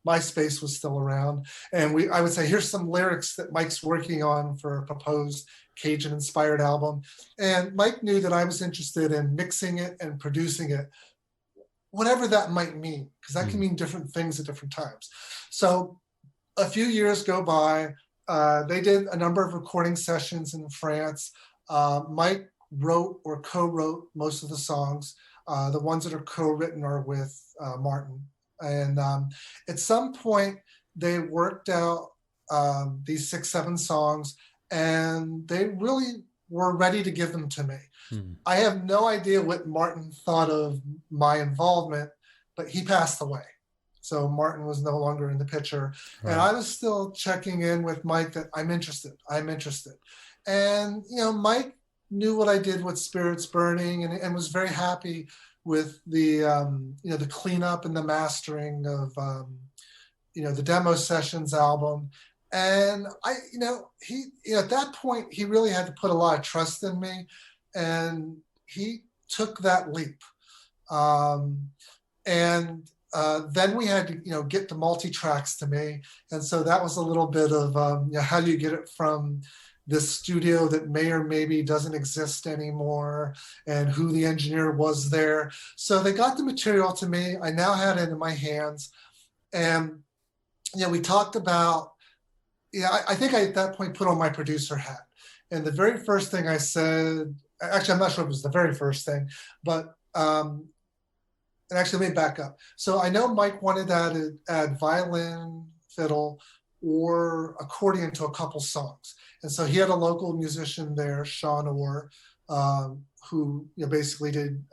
MySpace was still around. And I would say, here's some lyrics that Mike's working on for a proposed Cajun-inspired album. And Mike knew that I was interested in mixing it and producing it, whatever that might mean, because that can mean different things at different times. So a few years go by. They did a number of recording sessions in France. Mike wrote or co-wrote most of the songs. The ones that are co-written are with Martin. And at some point, they worked out these 6, 7 songs, and they really were ready to give them to me. I have no idea what Martin thought of my involvement, but he passed away. So Martin was no longer in the picture. Right. And I was still checking in with Mike that I'm interested. And, Mike knew what I did with Spirits Burning and was very happy with the, the cleanup and the mastering of, the demo sessions album. And he, at that point, he really had to put a lot of trust in me, and he took that leap. Then we had to, get the multi-tracks to me. And so that was a little bit of, how do you get it from this studio that may or maybe doesn't exist anymore, and who the engineer was there. So they got the material to me. I now had it in my hands. And, we talked about, I think I at that point put on my producer hat. And the very first thing I said, actually, I'm not sure if it was the very first thing, but and actually, let me back up. So I know Mike wanted to add violin, fiddle, or accordion to a couple songs. And so he had a local musician there, Sean Orr, who basically did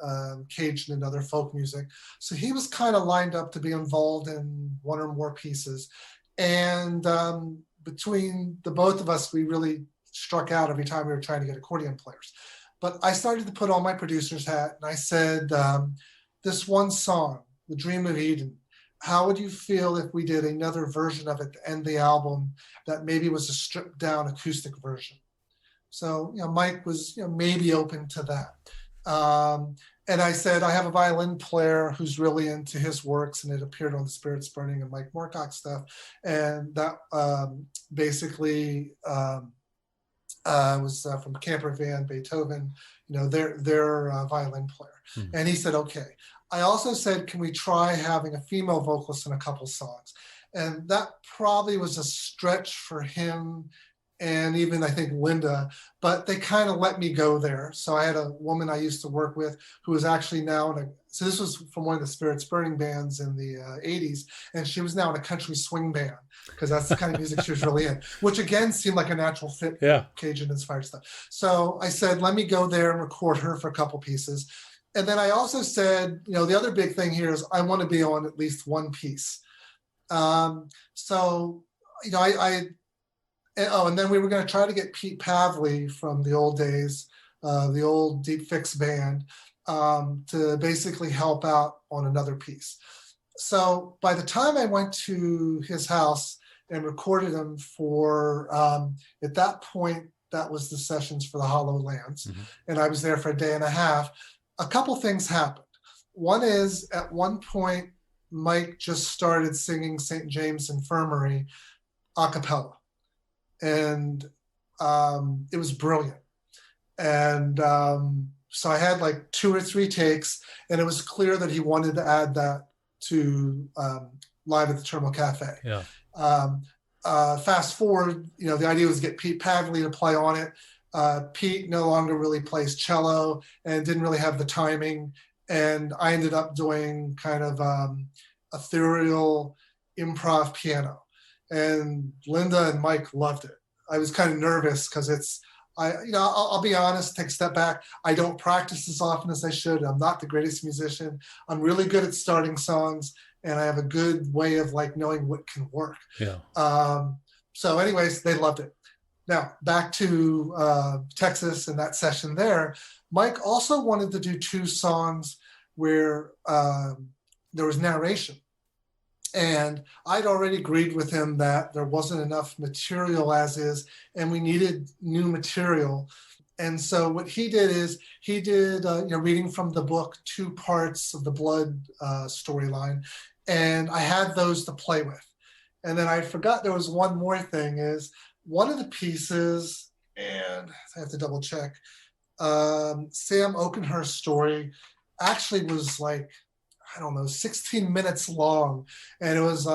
Cajun and other folk music. So he was kind of lined up to be involved in one or more pieces. And between the both of us, we really struck out every time we were trying to get accordion players. But I started to put on my producer's hat, and I said, this one song, The Dream of Eden, how would you feel if we did another version of it to end the album that maybe was a stripped down acoustic version? So, Mike was maybe open to that. And I said, I have a violin player who's really into his works, and it appeared on the Spirits Burning and Mike Moorcock stuff. And that basically was from Camper Van Beethoven, their violin player. And he said, okay. I also said, can we try having a female vocalist in a couple songs? And that probably was a stretch for him and even I think Linda, but they kind of let me go there. So I had a woman I used to work with who was actually now so this was from one of the Spirits Burning bands in the 80s, and she was now in a country swing band because that's the kind of music she was really in, which again seemed like a natural fit for Cajun inspired stuff. So I said, let me go there and record her for a couple pieces. And then I also said, the other big thing here is I want to be on at least one piece. And then we were going to try to get Pete Pavley from the old days, the old Deep Fix band, to basically help out on another piece. So by the time I went to his house and recorded him for, at that point, that was the sessions for the Hollow Lands. And I was there for a day and a half. A couple things happened. One is, at one point, Mike just started singing St. James Infirmary a cappella. And it was brilliant. And so I had like 2 or 3 takes, and it was clear that he wanted to add that to Live at the Terminal Cafe. Fast forward, the idea was to get Pete Pavley to play on it. Pete no longer really plays cello and didn't really have the timing. And I ended up doing kind of ethereal improv piano. And Linda and Mike loved it. I was kind of nervous because I'll be honest, take a step back. I don't practice as often as I should. I'm not the greatest musician. I'm really good at starting songs, and I have a good way of knowing what can work. So anyways, they loved it. Now back to Texas and that session there. Mike also wanted to do 2 songs where there was narration. And I'd already agreed with him that there wasn't enough material as is, and we needed new material. And so what he did is he did, reading from the book, 2 parts of the Blood storyline, and I had those to play with. And then I forgot there was one more thing, is one of the pieces, and I have to double check, Sam Oakenhurst's story actually was 16 minutes long. And it was,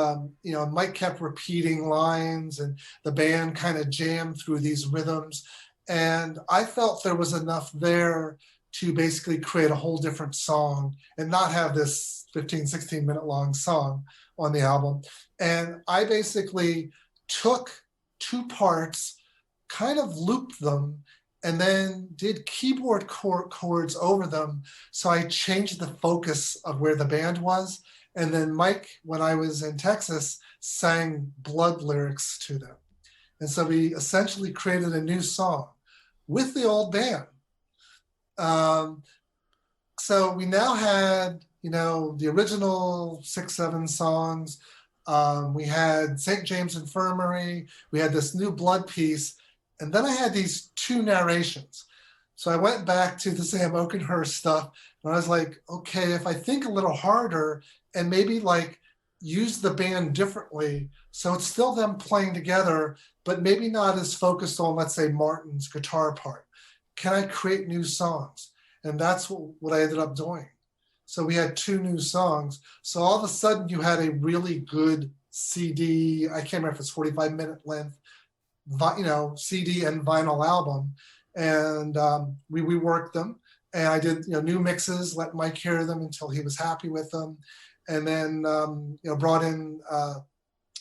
Mike kept repeating lines, and the band kind of jammed through these rhythms. And I felt there was enough there to basically create a whole different song and not have this 15, 16 minute long song on the album. And I basically took 2 parts, kind of looped them, and then did keyboard chords over them. So I changed the focus of where the band was. And then Mike, when I was in Texas, sang Blood lyrics to them. And so we essentially created a new song with the old band. So we now had, the original 6, 7 songs. We had St. James Infirmary. We had this new Blood piece. And then I had these 2 narrations. So I went back to the Sam Oakenhurst stuff, and I was like, okay, if I think a little harder and maybe use the band differently, so it's still them playing together, but maybe not as focused on, let's say, Martin's guitar part. Can I create new songs? And that's what I ended up doing. So we had 2 new songs. So all of a sudden you had a really good CD, I can't remember if it's 45-minute length, CD and vinyl album, and we reworked them, and I did new mixes, let Mike hear them until he was happy with them, and then brought in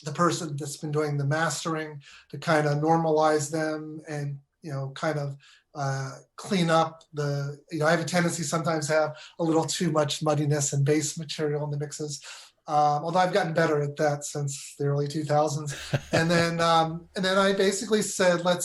the person that's been doing the mastering to kind of normalize them and kind of clean up the. I have a tendency sometimes to have a little too much muddiness and bass material in the mixes. Although I've gotten better at that since the early 2000s. And then I basically said, I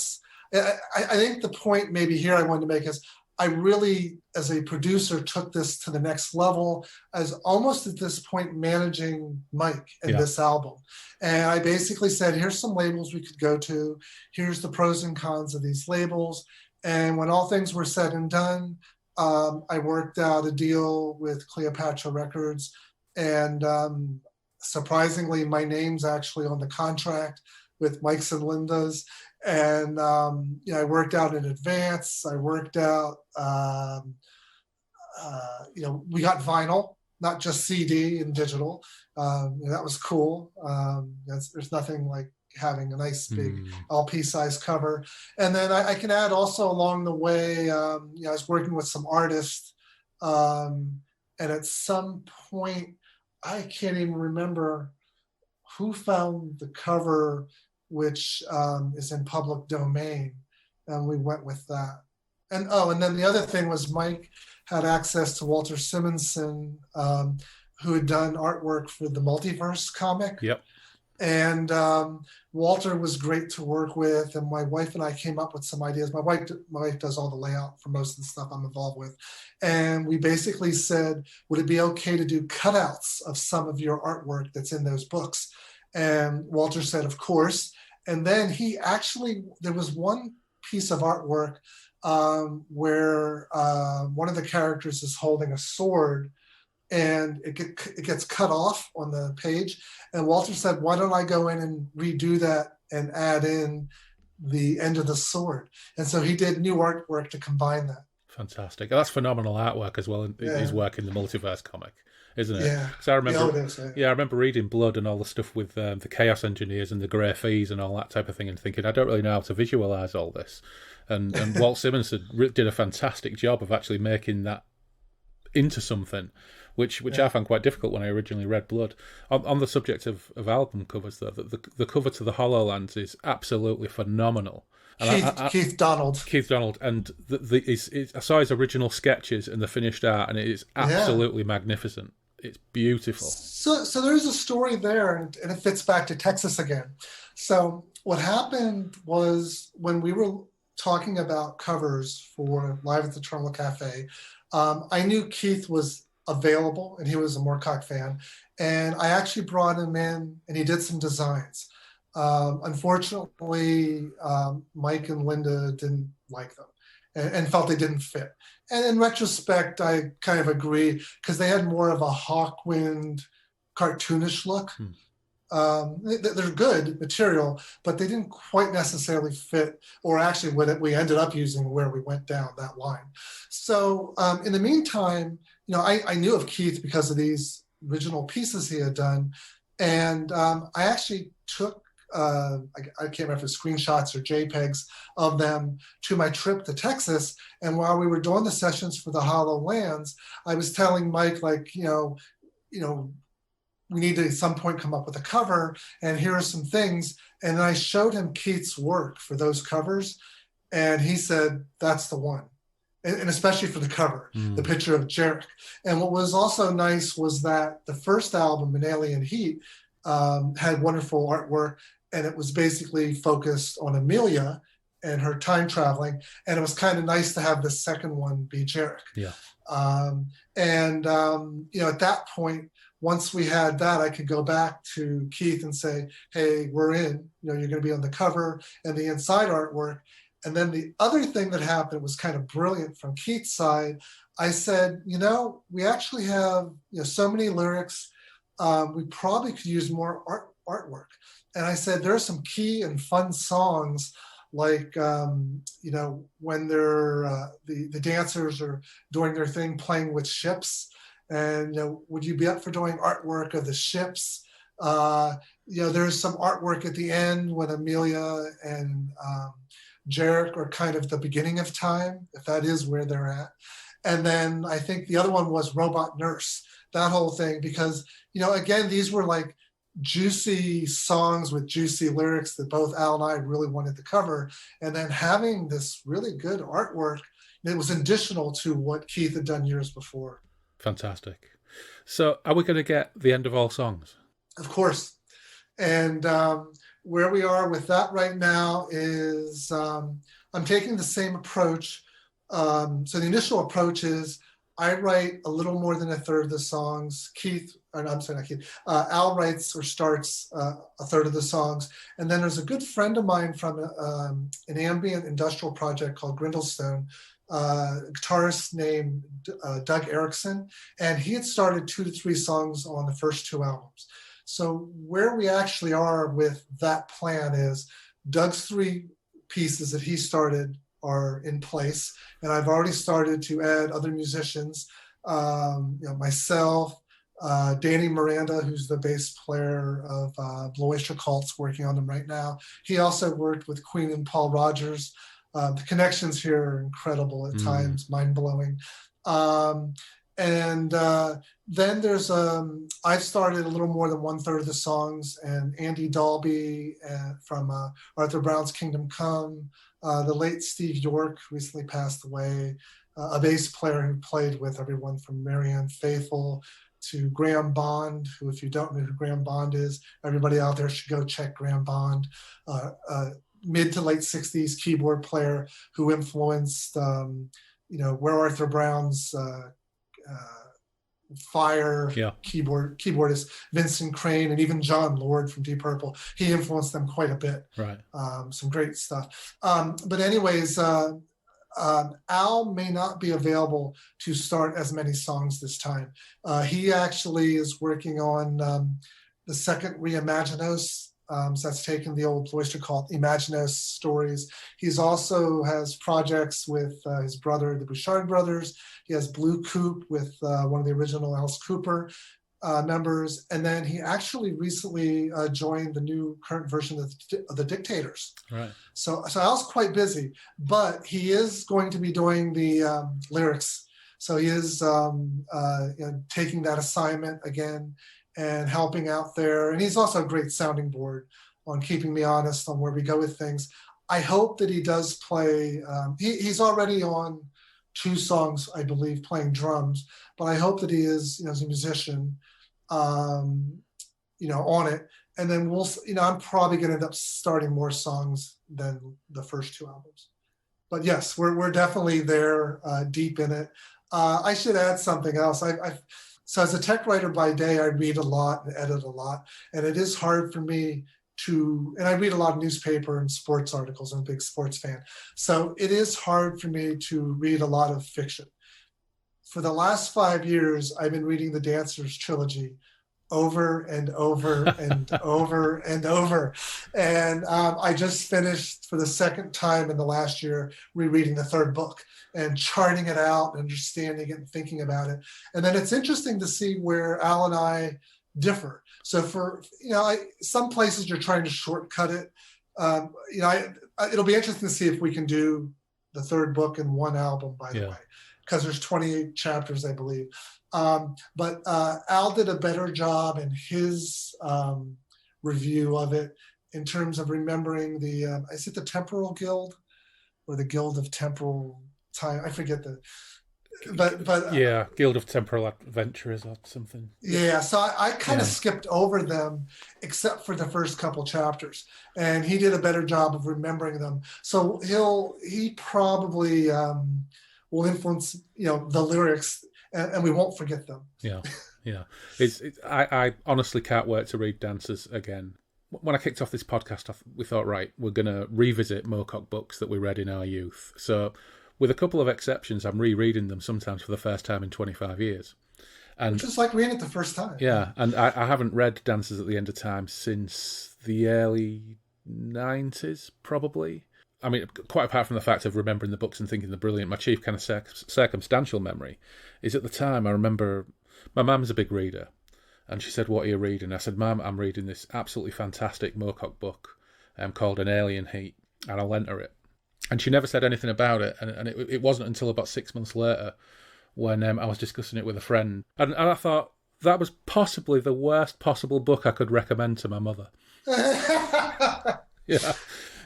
think the point maybe here I wanted to make is I really, as a producer, took this to the next level as almost at this point managing Mike in this album. And I basically said, here's some labels we could go to. Here's the pros and cons of these labels. And when all things were said and done, I worked out a deal with Cleopatra Records, and surprisingly, my name's actually on the contract with Mike's and Linda's. And I worked out in advance. I worked out, we got vinyl, not just CD and digital. That was cool. There's nothing like having a nice big LP size cover. And then I can add also along the way, I was working with some artists, and at some point, I can't even remember who found the cover, which is in public domain, and we went with that. And then the other thing was Mike had access to Walter Simonson, who had done artwork for the Multiverse comic. Yep. And Walter was great to work with, and my wife and I came up with some ideas. My wife does all the layout for most of the stuff I'm involved with. And we basically said, would it be okay to do cutouts of some of your artwork that's in those books? And Walter said, of course. And then there was one piece of artwork where one of the characters is holding a sword, and it gets cut off on the page. And Walter said, why don't I go in and redo that and add in the end of the sword? And so he did new artwork to combine that. Fantastic. That's phenomenal artwork as well, his work in the Multiverse comic, isn't it? Yeah. So I remember, it is, I remember reading Blood and all the stuff with the Chaos Engineers and the Grey Fees and all that type of thing, and thinking, I don't really know how to visualize all this. And Walt Simonson did a fantastic job of actually making that into something, which I found quite difficult when I originally read Blood. On the subject of album covers, though, the cover to the HoloLens is absolutely phenomenal. And Keith Donald, and I saw his original sketches and the finished art, and it is absolutely magnificent. It's beautiful. So there's a story there, and it fits back to Texas again. So what happened was, when we were talking about covers for Live at the Terminal Cafe, I knew Keith was available, and he was a Moorcock fan, and I actually brought him in, and he did some designs. Unfortunately, Mike and Linda didn't like them and felt they didn't fit. And in retrospect, I kind of agree, because they had more of a Hawkwind cartoonish look. They're good material, but they didn't quite necessarily fit, or actually what we ended up using where we went down that line. So in the meantime, I knew of Keith because of these original pieces he had done. And I actually took, I can't remember if it's screenshots or JPEGs of them to my trip to Texas. And while we were doing the sessions for the HoloLens, I was telling Mike, we need to at some point come up with a cover, and here are some things. And I showed him Keith's work for those covers, and he said, that's the one. And especially for the cover, the picture of Jarek. And what was also nice was that the first album, In Alien Heat, had wonderful artwork, and it was basically focused on Amelia and her time traveling. And it was kind of nice to have the second one be Jarek. Yeah. At that point, once we had that, I could go back to Keith and say, hey, we're in, you're going to be on the cover and the inside artwork. And then the other thing that happened was kind of brilliant from Keith's side. I said, we actually have so many lyrics. We probably could use more artwork. And I said, there are some key and fun songs, like, when they're, the dancers are doing their thing, playing with ships. And, would you be up for doing artwork of the ships? There's some artwork at the end when Amelia and Jarek are kind of the beginning of time, if that is where they're at. And then I think the other one was Robot Nurse, that whole thing, because, again, these were like juicy songs with juicy lyrics that both Al and I really wanted to cover. And then having this really good artwork, it was additional to what Keith had done years before. Fantastic. So are we going to get the end of all songs? Of course. And where we are with that right now is I'm taking the same approach. So the initial approach is I write a little more than a third of the songs. Al writes or starts a third of the songs. And then there's a good friend of mine from an ambient industrial project called Grindlestone, guitarist named Doug Erickson, and he had started 2 to 3 songs on the first 2 albums. So where we actually are with that plan is Doug's 3 pieces that he started are in place, and I've already started to add other musicians, myself, Danny Miranda, who's the bass player of Blue Oyster Cult's working on them right now. He also worked with Queen and Paul Rogers. The connections here are incredible at times, mind-blowing. And then there's, I've started a little more than 1/3 of the songs, and Andy Dalby from Arthur Brown's Kingdom Come, the late Steve York recently passed away, a bass player who played with everyone from Marianne Faithfull to Graham Bond, who, if you don't know who Graham Bond is, everybody out there should go check Graham Bond. Mid to late 60s keyboard player who influenced, where Arthur Brown's Fire keyboardist Vincent Crane, and even John Lord from Deep Purple. He influenced them quite a bit. Right. Some great stuff. But anyways, Al may not be available to start as many songs this time. He actually is working on the second Reimaginos. So that's taken the old Blue Oyster Cult Imaginos stories. He's also has projects with his brother, the Bouchard brothers. He has Blue Coupe with one of the original Alice Cooper members. And then he actually recently joined the new current version of the Dictators. Right. So Al's quite busy, but he is going to be doing the lyrics. So he is taking that assignment again and helping out there. And he's also a great sounding board on keeping me honest on where we go with things. I hope that he does play, he's already on 2 songs, I believe, playing drums, but I hope that he is, as a musician, on it. And then I'm probably going to end up starting more songs than the first 2 albums. But yes, we're definitely there, deep in it. I should add something else. So as a tech writer by day, I read a lot and edit a lot. And it is hard for me and I read a lot of newspaper and sports articles. I'm a big sports fan. So it is hard for me to read a lot of fiction. For the last 5 years, I've been reading the Dancers trilogy over and over and over and over. And I just finished, for the second time in the last year, rereading the 3rd book and charting it out and understanding it and thinking about it. And then it's interesting to see where Al and I differ. So for, some places you're trying to shortcut it. It'll be interesting to see if we can do the 3rd book in 1 album, by the way, because there's 28 chapters, I believe. But Al did a better job in his review of it in terms of remembering is it the Temporal Guild or the Guild of Temporal Time? I forget but Guild of Temporal Adventurers or something. Yeah, so I kind of skipped over them except for the first couple chapters, and he did a better job of remembering them. So he probably will influence the lyrics. And we won't forget them. Yeah. I honestly can't wait to read Dancers again. When I kicked off this podcast, we thought, right, we're going to revisit Moorcock books that we read in our youth. So, with a couple of exceptions, I'm rereading them sometimes for the first time in 25 years. And just like reading it the first time. Yeah, and I haven't read Dancers at the End of Time since the early 90s, probably. I mean, quite apart from the fact of remembering the books and thinking they're brilliant, my chief kind of circumstantial memory is at the time I remember my mum's a big reader, and she said, "What are you reading?" I said, "Mum, I'm reading this absolutely fantastic Moorcock book called An Alien Heat," and I lent her it. And she never said anything about it, and it wasn't until about 6 months later when I was discussing it with a friend, and I thought that was possibly the worst possible book I could recommend to my mother.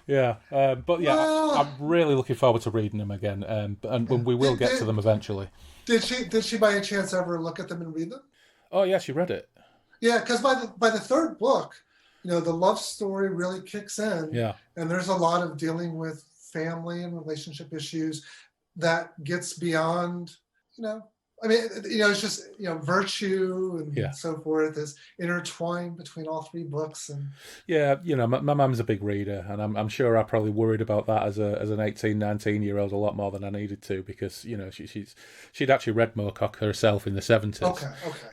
Yeah, but I'm really looking forward to reading them again, and we will get to them eventually. Did she by any chance ever look at them and read them? Oh yeah, she read it. Yeah, because by the 3rd book, the love story really kicks in. Yeah, and there's a lot of dealing with family and relationship issues that gets beyond I mean, it's just, virtue and Yeah. so forth is intertwined between all three books. And Yeah, my mum's a big reader, and I'm sure I probably worried about that as an 18, 19-year-old a lot more than I needed to, because she'd actually read Moorcock herself in the 70s. Okay.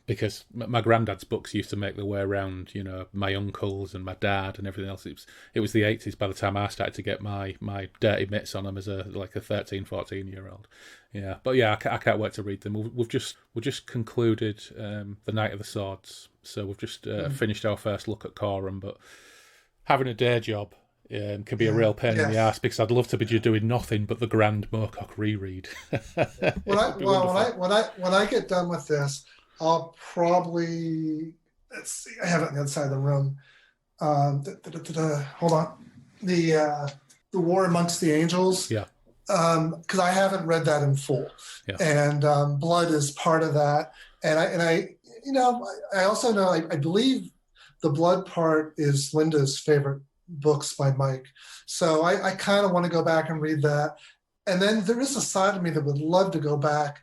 Because my granddad's books used to make their way around, my uncles and my dad and everything else. It was the 80s by the time I started to get my dirty mitts on them as a 13, 14-year-old. Yeah, but yeah, I can't wait to read them. We've just concluded the Knight of the Swords, so we've just finished our first look at Coram. But having a day job can be a real pain in the ass, because I'd love to be doing nothing but the grand Moorcock reread. When I get done with this, I'll probably, let's see, I have it on the other side of the room. Hold on, the War Amongst the Angels. Yeah. Because I haven't read that in full, and Blood is part of that. And I also know, I believe the Blood part is Linda's favorite books by Mike. So I kind of want to go back and read that. And then there is a side of me that would love to go back,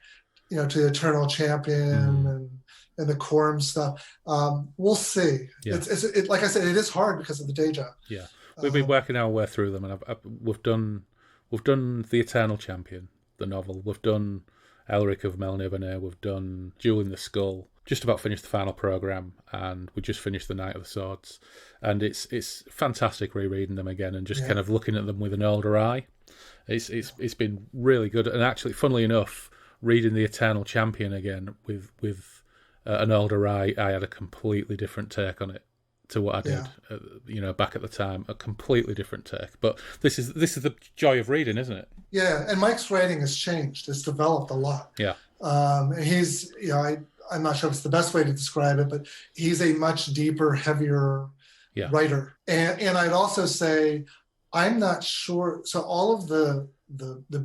to the Eternal Champion and the Coram stuff. We'll see. Yeah. It's like I said, it is hard because of the day job. Yeah, we've been working our way through them, and we've done The Eternal Champion, the novel. We've done Elric of Melniboné. We've done Jewel in the Skull. Just about finished the final programme, and we just finished The Knight of the Swords. And it's fantastic rereading them again and just kind of looking at them with an older eye. It's been really good. And actually, funnily enough, reading The Eternal Champion again with an older eye, I had a completely different take on it to what I did, back at the time. A completely different take. But this is the joy of reading, isn't it? Yeah, and Mike's writing has changed. It's developed a lot. Yeah. He's, I'm not sure if it's the best way to describe it, but he's a much deeper, heavier writer. And I'd also say, I'm not sure. So all of the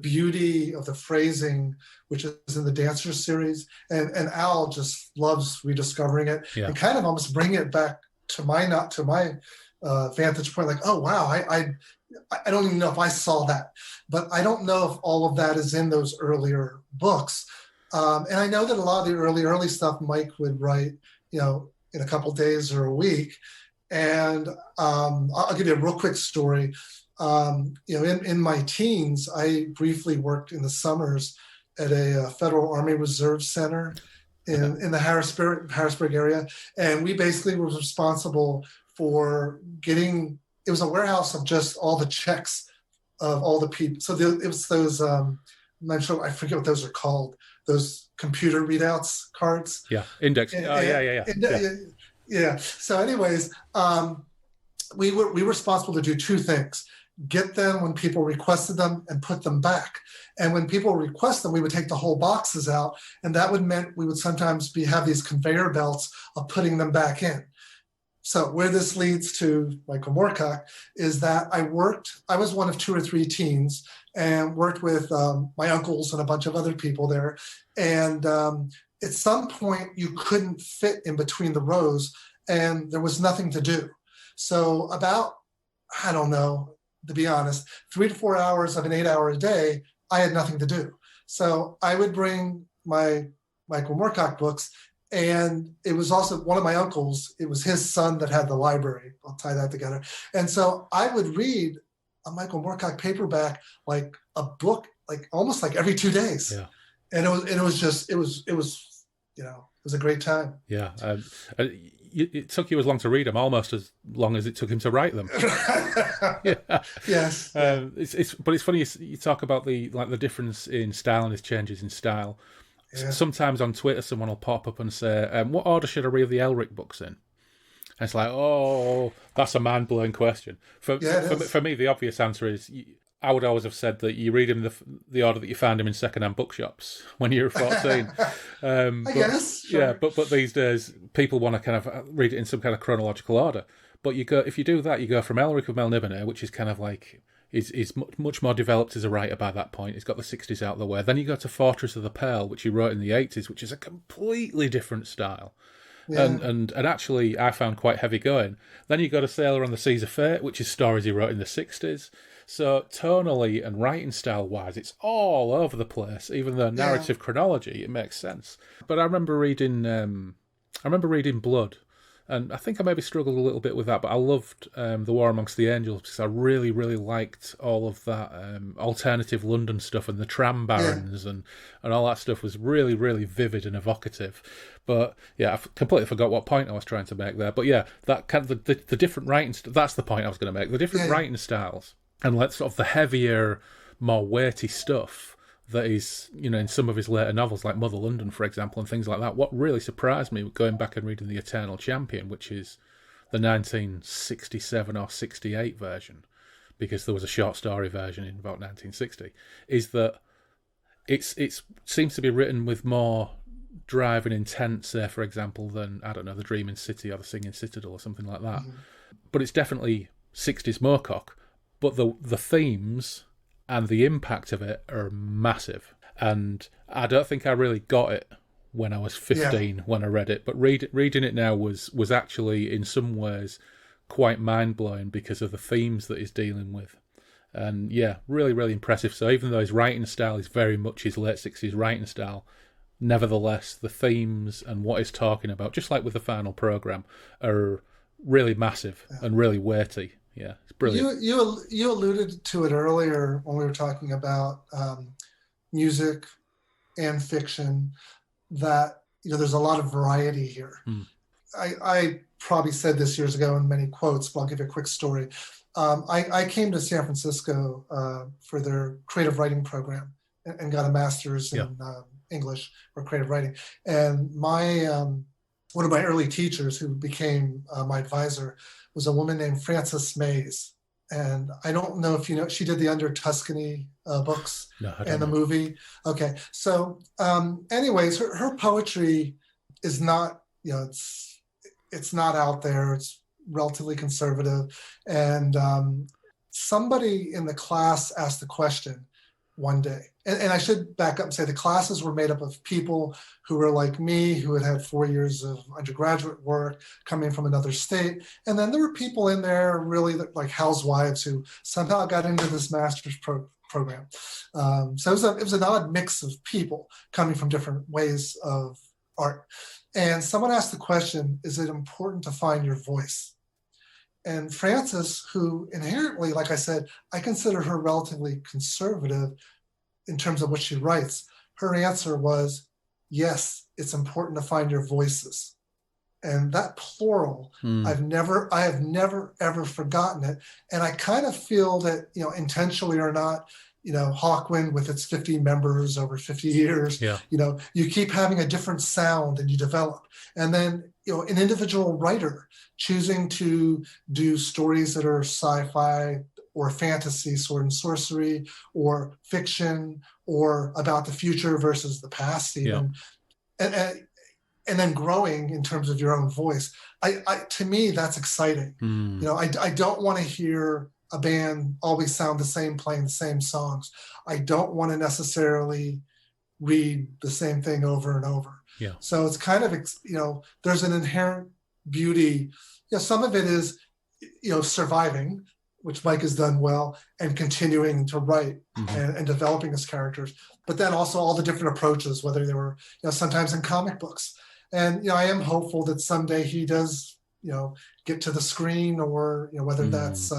beauty of the phrasing, which is in the Dancer series, and Al just loves rediscovering it and kind of almost bring it back to my vantage point, like, oh wow, I don't even know if I saw that, but I don't know if all of that is in those earlier books. And I know that a lot of the early stuff Mike would write, in a couple days or a week. And I'll give you a real quick story. In my teens, I briefly worked in the summers at a Federal Army Reserve Center in the Harrisburg area. And we basically were responsible for getting, it was a warehouse of just all the checks of all the people. So it was those, I'm not sure, I forget what those are called, those computer readouts cards. Yeah, index. Yeah. So anyways, we were responsible to do two things: get them when people requested them and put them back. And when people request them, we would take the whole boxes out, and that would mean we would sometimes have these conveyor belts of putting them back in. So where this leads to Michael Moorcock is that I was one of two or three teens and worked with my uncles and a bunch of other people there. And at some point you couldn't fit in between the rows and there was nothing to do. So about, I don't know, to be honest, 3 to 4 hours of an 8-hour a day, I had nothing to do. So I would bring my Michael Moorcock books, and it was also one of my uncles. It was his son that had the library. I'll tie that together. And so I would read a Michael Moorcock paperback, like a book, like almost like every 2 days. Yeah. And it was a great time. Yeah. It took you as long to read them, almost as long as it took him to write them. Yeah. Yes. But it's funny you talk about the difference in style and his changes in style. Yeah. Sometimes on Twitter, someone will pop up and say, "What order should I read the Elric books in?" And it's like, oh, that's a mind-blowing question. For me, the obvious answer is, I would always have said that you read him the order that you found him in second-hand bookshops when you were 14. I guess. Sure. Yeah, but these days people want to kind of read it in some kind of chronological order. But if you do that, you go from Elric of Melniboné, which is kind of like is much more developed as a writer by that point. He's got the 60s out of the way. Then you go to Fortress of the Pearl, which he wrote in the 80s, which is a completely different style. Yeah. And actually I found quite heavy going. Then you go to Sailor on the Seas of Fate, which is stories he wrote in the 60s. So tonally and writing style-wise, it's all over the place. Even though narrative chronology, it makes sense. But I remember reading Blood, and I think I maybe struggled a little bit with that, but I loved The War Amongst the Angels because I really, really liked all of that alternative London stuff, and the tram barons and all that stuff was really, really vivid and evocative. But yeah, I completely forgot what point I was trying to make there. But yeah, that kind of the different writing, that's the point I was going to make. The different writing styles and sort of the heavier, more weighty stuff that is, in some of his later novels, like Mother London, for example, and things like that. What really surprised me, going back and reading The Eternal Champion, which is the 1967 or 68 version, because there was a short story version in about 1960, is that it seems to be written with more drive and intent, say, for example, than, I don't know, The Dreaming City or The Singing Citadel or something like that. Mm-hmm. But it's definitely 60s Moorcock. But the themes and the impact of it are massive. And I don't think I really got it when I was 15 when I read it. But reading it now was actually, in some ways, quite mind-blowing because of the themes that he's dealing with. And yeah, really, really impressive. So even though his writing style is very much his late 60s writing style, nevertheless, the themes and what he's talking about, just like with the final programme, are really massive and really weighty. Yeah, it's brilliant. You alluded to it earlier when we were talking about music and fiction, that there's a lot of variety here. I probably said this years ago in many quotes, but I'll give you a quick story. I came to San Francisco for their creative writing program and got a master's in English or creative writing. And one of my early teachers, who became my advisor, was a woman named Frances Mays. And I don't know if you know, she did the Under Tuscany books and the movie. Okay. So anyways, her poetry is not, it's not out there. It's relatively conservative. And somebody in the class asked the question one day, and I should back up and say the classes were made up of people who were like me, who had had 4 years of undergraduate work coming from another state. And then there were people in there really like housewives who somehow got into this master's program. So it was an odd mix of people coming from different ways of art. And someone asked the question, is it important to find your voice? And Frances, who inherently, like I said, I consider her relatively conservative in terms of what she writes, her answer was, yes, it's important to find your voices. And that plural, I have never, ever forgotten it. And I kind of feel that, intentionally or not, Hawkman with its 50 members over 50 years, you keep having a different sound and you develop. And then, an individual writer choosing to do stories that are sci-fi or fantasy, sword and sorcery, or fiction, or about the future versus the past even. And then growing in terms of your own voice. To me, that's exciting. I don't want to hear a band always sound the same, playing the same songs. I don't want to necessarily read the same thing over and over. So it's kind of, there's an inherent beauty. Some of it is, surviving, which Mike has done well, and continuing to write and developing his characters. But then also all the different approaches, whether they were, sometimes in comic books. And, I am hopeful that someday he does, get to the screen, or, whether that's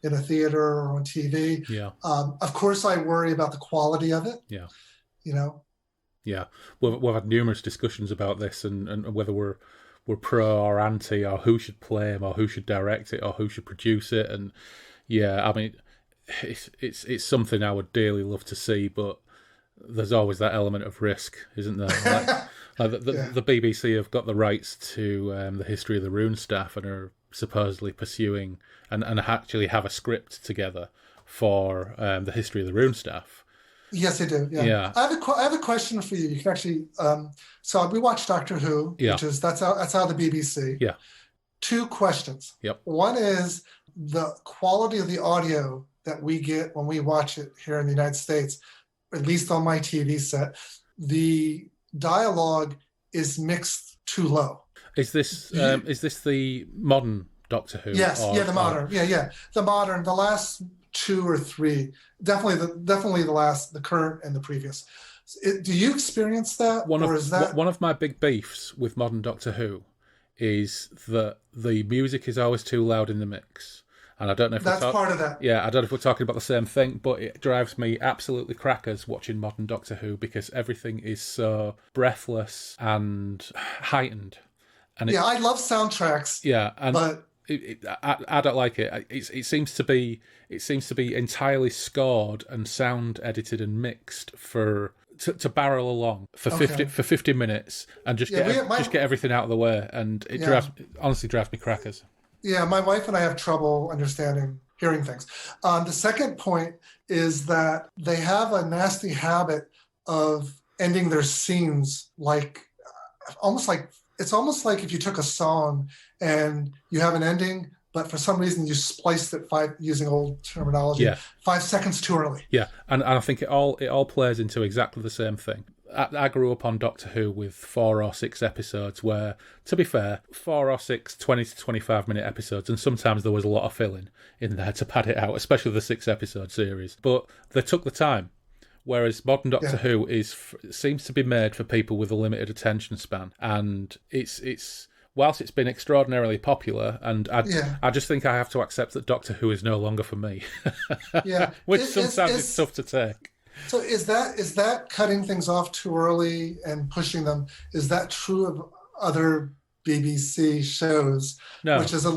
in a theater or on TV. Of course, I worry about the quality of it. We've had numerous discussions about this and whether we're pro or anti, or who should play him, or who should direct it, or who should produce it. And I mean, it's something I would dearly love to see, but there's always that element of risk, isn't there? The BBC have got the rights to the History of the Rune Staff and are supposedly pursuing and actually have a script together for the History of the Rune Staff. Yes, they do. Yeah. I have a question for you. You can actually. So we watch Doctor Who, which is that's how the BBC. Yeah. 2 questions. Yep. One is the quality of the audio that we get when we watch it here in the United States, at least on my TV set. The dialogue is mixed too low. Is this the modern Doctor Who? Yes. The modern. The modern. The last 2 or 3. Definitely the current and the previous. Do you experience that, one of my big beefs with modern Doctor Who is that the music is always too loud in the mix. And I don't know if that's part of that. Yeah, I don't know if we're talking about the same thing, but it drives me absolutely crackers watching modern Doctor Who because everything is so breathless and heightened. And yeah, I love soundtracks. Yeah, but I don't like it. It seems to be entirely scored and sound edited and mixed to barrel along for 50 minutes and just get everything out of the way, and it honestly drives me crackers. Yeah, my wife and I have trouble hearing things. The second point is that they have a nasty habit of ending their scenes it's almost like if you took a song and you have an ending, but for some reason you spliced it using old terminology, 5 seconds too early. Yeah, and I think it all plays into exactly the same thing. I grew up on Doctor Who with 4 or 6 episodes where, to be fair, 4 or 6 20 to 25 minute episodes, and sometimes there was a lot of filling in there to pad it out, especially the 6-episode series. But they took the time, whereas modern Doctor Who seems to be made for people with a limited attention span, and it's whilst it's been extraordinarily popular, and I just think I have to accept that Doctor Who is no longer for me. Which sometimes it's tough to take. So is that cutting things off too early and pushing them? Is that true of other BBC shows? No. Which is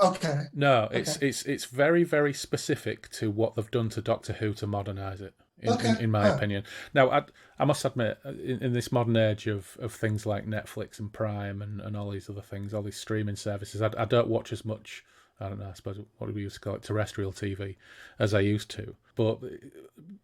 okay. No, it's very, very specific to what they've done to Doctor Who to modernise it, in my opinion. Now, I must admit, in this modern age of things like Netflix and Prime and all these other things, all these streaming services, I don't watch as much, I don't know, I suppose what we used to call it, terrestrial TV, as I used to. But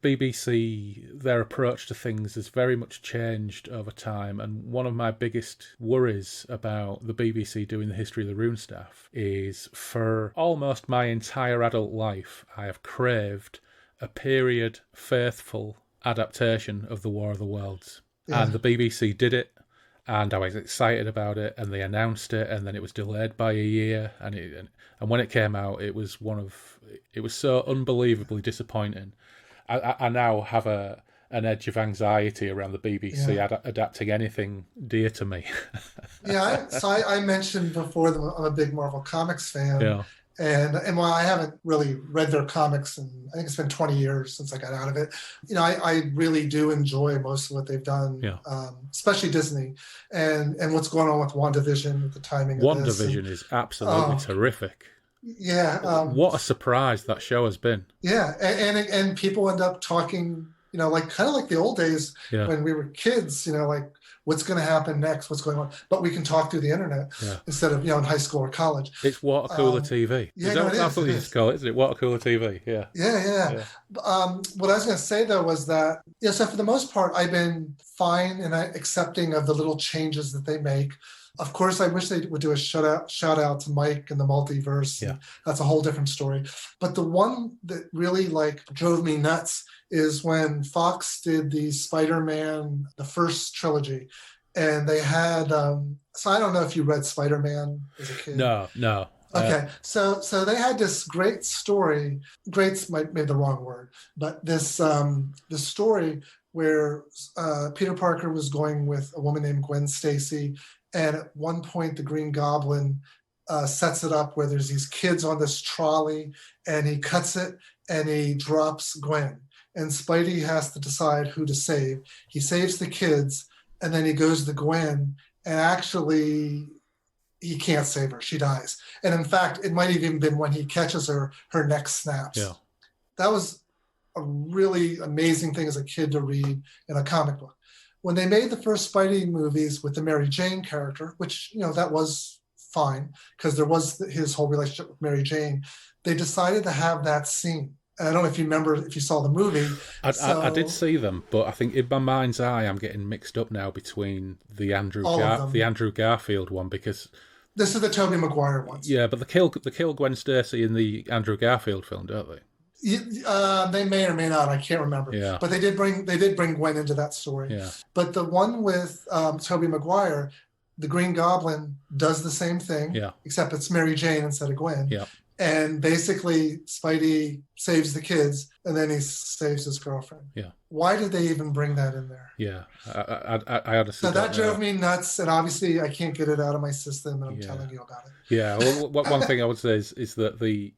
BBC, their approach to things has very much changed over time. And one of my biggest worries about the BBC doing the History of the Rune Staff is for almost my entire adult life, I have craved a period faithful adaptation of the War of the Worlds. Yeah. And the BBC did it. And I was excited about it, and they announced it, and then it was delayed by a year, and when it came out, it was so unbelievably disappointing. I now have an edge of anxiety around the BBC adapting anything dear to me. I mentioned before that I'm a big Marvel Comics fan. Yeah. And while I haven't really read their comics, and I think it's been 20 years since I got out of it, I really do enjoy most of what they've done, especially Disney, and what's going on with WandaVision, with the timing of this. WandaVision is absolutely terrific. Yeah. What a surprise that show has been. Yeah, and people end up talking, kind of like the old days when we were kids, like, what's going to happen next, what's going on. But we can talk through the internet instead of, in high school or college. It's water cooler TV. That's what you used to call it, isn't it? Water cooler TV, yeah. Yeah. What I was going to say, though, was that, so for the most part, I've been fine and accepting of the little changes that they make. Of course, I wish they would do a shout out to Mike and the multiverse. Yeah. That's a whole different story. But the one that really drove me nuts is when Fox did the Spider-Man, the first trilogy, and they had. So I don't know if you read Spider-Man as a kid. No. Okay, so they had this great story. Great's might be the wrong word, but this story where Peter Parker was going with a woman named Gwen Stacy. And at one point, the Green Goblin sets it up where there's these kids on this trolley, and he cuts it and he drops Gwen. And Spidey has to decide who to save. He saves the kids, and then he goes to Gwen, and actually he can't save her. She dies. And in fact, it might have even been when he catches her, her neck snaps. Yeah. That was a really amazing thing as a kid to read in a comic book. When they made the first Spidey movies with the Mary Jane character, which, that was fine because there was his whole relationship with Mary Jane, they decided to have that scene. And I don't know if you remember, if you saw the movie. I did see them, but I think in my mind's eye, I'm getting mixed up now between the Andrew Garfield one, because this is the Tobey Maguire ones. Yeah, but they kill Gwen Stacy in the Andrew Garfield film, don't they? They may or may not. I can't remember. Yeah. But they did bring Gwen into that story. Yeah. But the one with Tobey Maguire, the Green Goblin does the same thing. Yeah. Except it's Mary Jane instead of Gwen. Yeah. And basically, Spidey saves the kids, and then he saves his girlfriend. Yeah. Why did they even bring that in there? Yeah, I honestly So that don't drove know. me nuts, and obviously I can't get it out of my system, and I'm telling you about it. Yeah, well, one thing I would say is that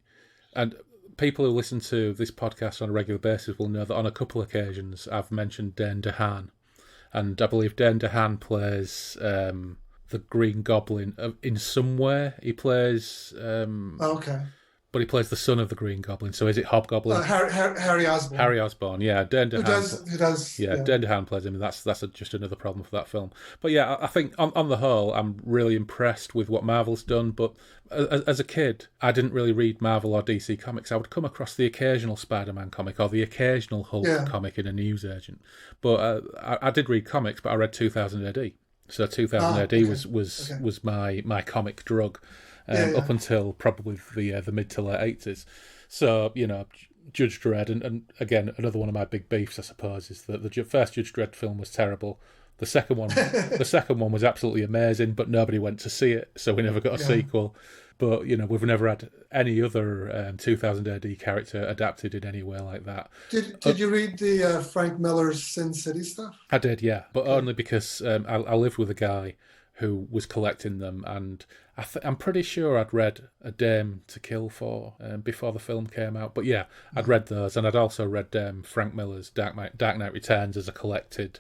and people who listen to this podcast on a regular basis will know that on a couple of occasions I've mentioned Dane DeHaan, and I believe Dane DeHaan plays the Green Goblin in some way. He plays, Okay. but he plays the son of the Green Goblin. So is it Hobgoblin? Harry Osborn. Harry Osborn, yeah. Dane DeHaan, Who does? yeah, Dane DeHaan plays him, and that's just another problem for that film. But yeah, I think on the whole, I'm really impressed with what Marvel's done. But as a kid, I didn't really read Marvel or DC comics. I would come across the occasional Spider-Man comic or the occasional Hulk comic in a newsagent. But I did read comics, but I read 2000 AD. So 2000 AD was my comic drug up until probably the mid to late 80s. So, Judge Dredd, and again, another one of my big beefs, I suppose, is that the first Judge Dredd film was terrible. The second one was absolutely amazing, but nobody went to see it, so we never got a sequel. But, we've never had any other 2000 AD character adapted in any way like that. Did you read the Frank Miller's Sin City stuff? I did, yeah, but only because I lived with a guy who was collecting them, and I'm pretty sure I'd read A Dame to Kill For before the film came out. But yeah, I'd read those, and I'd also read Frank Miller's Dark Knight Returns as a collected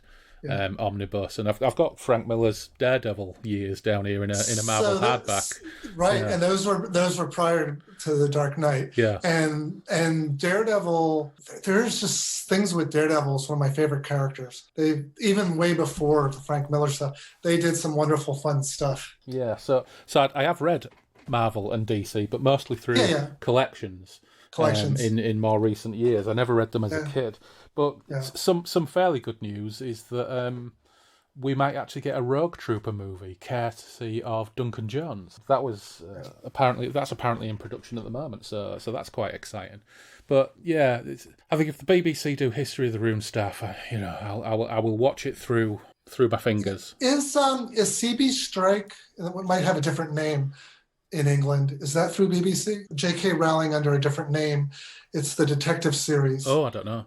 omnibus, and I've got Frank Miller's Daredevil years down here in a Marvel hardback. Right, and those were prior to the Dark Knight. Yeah, and Daredevil. There's just things with Daredevil is one of my favorite characters. They even way before the Frank Miller stuff, they did some wonderful, fun stuff. Yeah, so I have read Marvel and DC, but mostly through collections. In more recent years. I never read them as a kid. But some fairly good news is that we might actually get a Rogue Trooper movie, courtesy of Duncan Jones. That's apparently in production at the moment, so that's quite exciting. But yeah, I think if the BBC do History of the Room stuff, I will watch it through my fingers. Is CB Strike? It might have a different name in England. Is that through BBC? J.K. Rowling under a different name. It's the detective series. Oh, I don't know.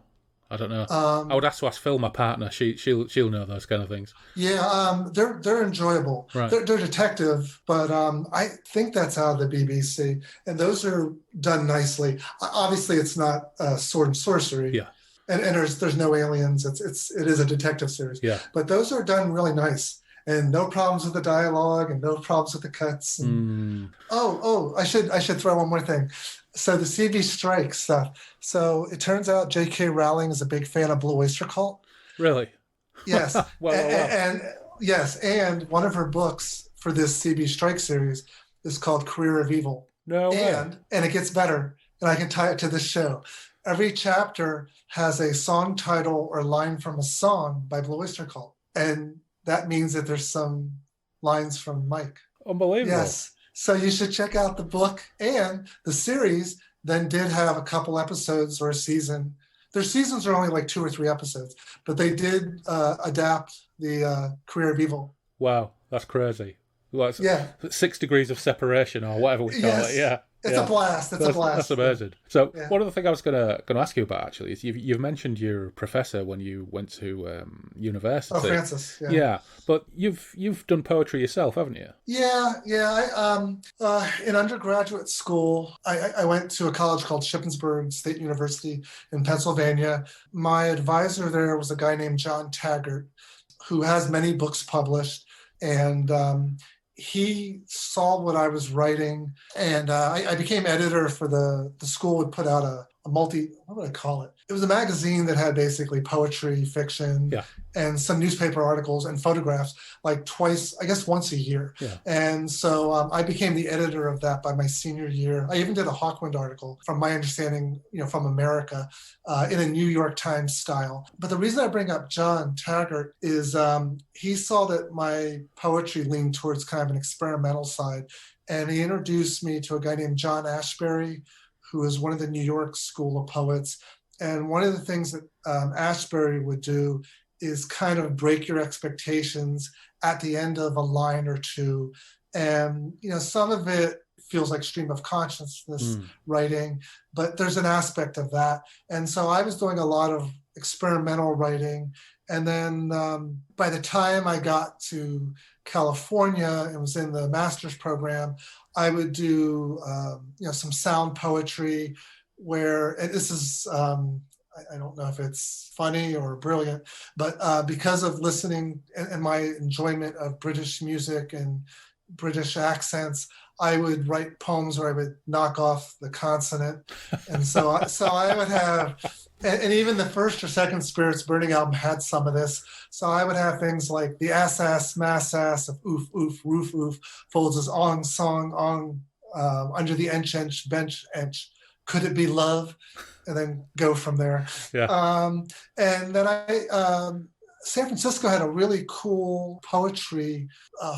I would have to ask Phil, my partner. She'll know those kind of things. Yeah, they're enjoyable. Right. They're detective, but I think that's out of the BBC, and those are done nicely. Obviously, it's not sword and sorcery. Yeah. And there's no aliens. It is a detective series. Yeah. But those are done really nice. And no problems with the dialogue, and no problems with the cuts. And, I should throw one more thing. So the CB Strike stuff. So it turns out J.K. Rowling is a big fan of Blue Oyster Cult. Really? Yes. And one of her books for this CB Strike series is called Career of Evil. No way. And it gets better. And I can tie it to this show. Every chapter has a song title or line from a song by Blue Oyster Cult. And that means that there's some lines from Mike. Unbelievable. Yes. So you should check out the book, and the series then did have a couple episodes or a season. Their seasons are only like 2 or 3 episodes, but they did adapt the Career of Evil. Wow, that's crazy. Well, 6 degrees of separation or whatever we call it. Yeah. It's a blast. It's a blast. That's amazing. So one other thing I was going to ask you about, actually, is you've mentioned your professor when you went to university. Oh, Francis. Yeah, but you've done poetry yourself, haven't you? Yeah. I, in undergraduate school, I went to a college called Shippensburg State University in Pennsylvania. My advisor there was a guy named John Taggart, who has many books published, and he saw what I was writing, and I became editor for the school would put out a what would I call it? It was a magazine that had basically poetry, fiction, and some newspaper articles and photographs, like once a year. Yeah. And so I became the editor of that by my senior year. I even did a Hawkman article, from my understanding, from America, in a New York Times style. But the reason I bring up John Taggart is he saw that my poetry leaned towards kind of an experimental side, and he introduced me to a guy named John Ashbery, who is one of the New York School of Poets. And one of the things that Ashbery would do is kind of break your expectations at the end of a line or two. And, some of it feels like stream of consciousness writing, but there's an aspect of that. And so I was doing a lot of experimental writing. And then by the time I got to California and was in the master's program, I would do, some sound poetry where, and this is, I don't know if it's funny or brilliant, but because of listening and my enjoyment of British music and British accents, I would write poems where I would knock off the consonant. And so I would have, and even the first or second Spirits Burning album had some of this. So I would have things like the ass, mass ass of oof, oof, roof, oof, folds as ong, song, ong, under the ench, bench, ench. Could it be love? And then go from there. Yeah. And then San Francisco had a really cool poetry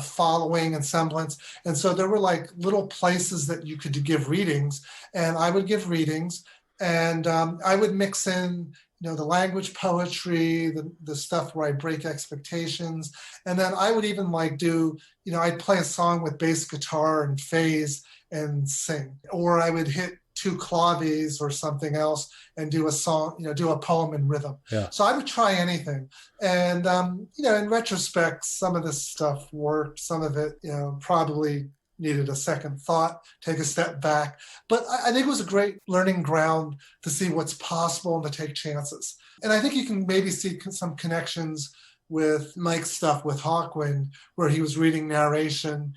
following and semblance. And so there were like little places that you could give readings, and I would give readings, and I would mix in, the language poetry, the stuff where I break expectations. And then I would even do, I'd play a song with bass guitar and phase and sing, or I would hit two claves or something else and do a song, do a poem in rhythm. Yeah. So I would try anything. And, in retrospect, some of this stuff worked, some of it, probably needed a second thought, take a step back. But I think it was a great learning ground to see what's possible and to take chances. And I think you can maybe see some connections with Mike's stuff with Hawkman, where he was reading narration.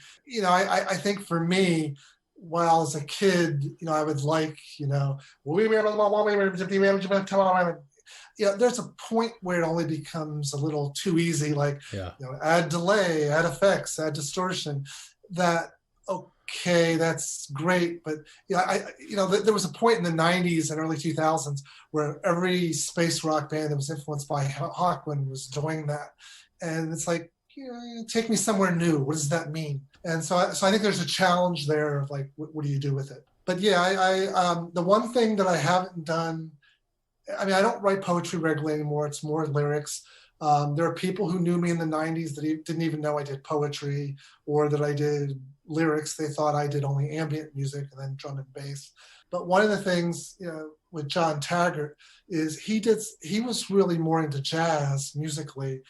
I think for me, while as a kid, I would like, there's a point where it only becomes a little too easy, add delay, add effects, add distortion. That, okay, that's great. But, there was a point in the 90s and early 2000s where every space rock band that was influenced by Hawkman was doing that. And it's like, take me somewhere new. What does that mean? And so I think there's a challenge there of what do you do with it? But yeah, I the one thing that I haven't done, I don't write poetry regularly anymore. It's more lyrics. There are people who knew me in the 90s that didn't even know I did poetry or that I did lyrics. They thought I did only ambient music and then drum and bass. But one of the things, with John Taggart is he was really more into jazz musically.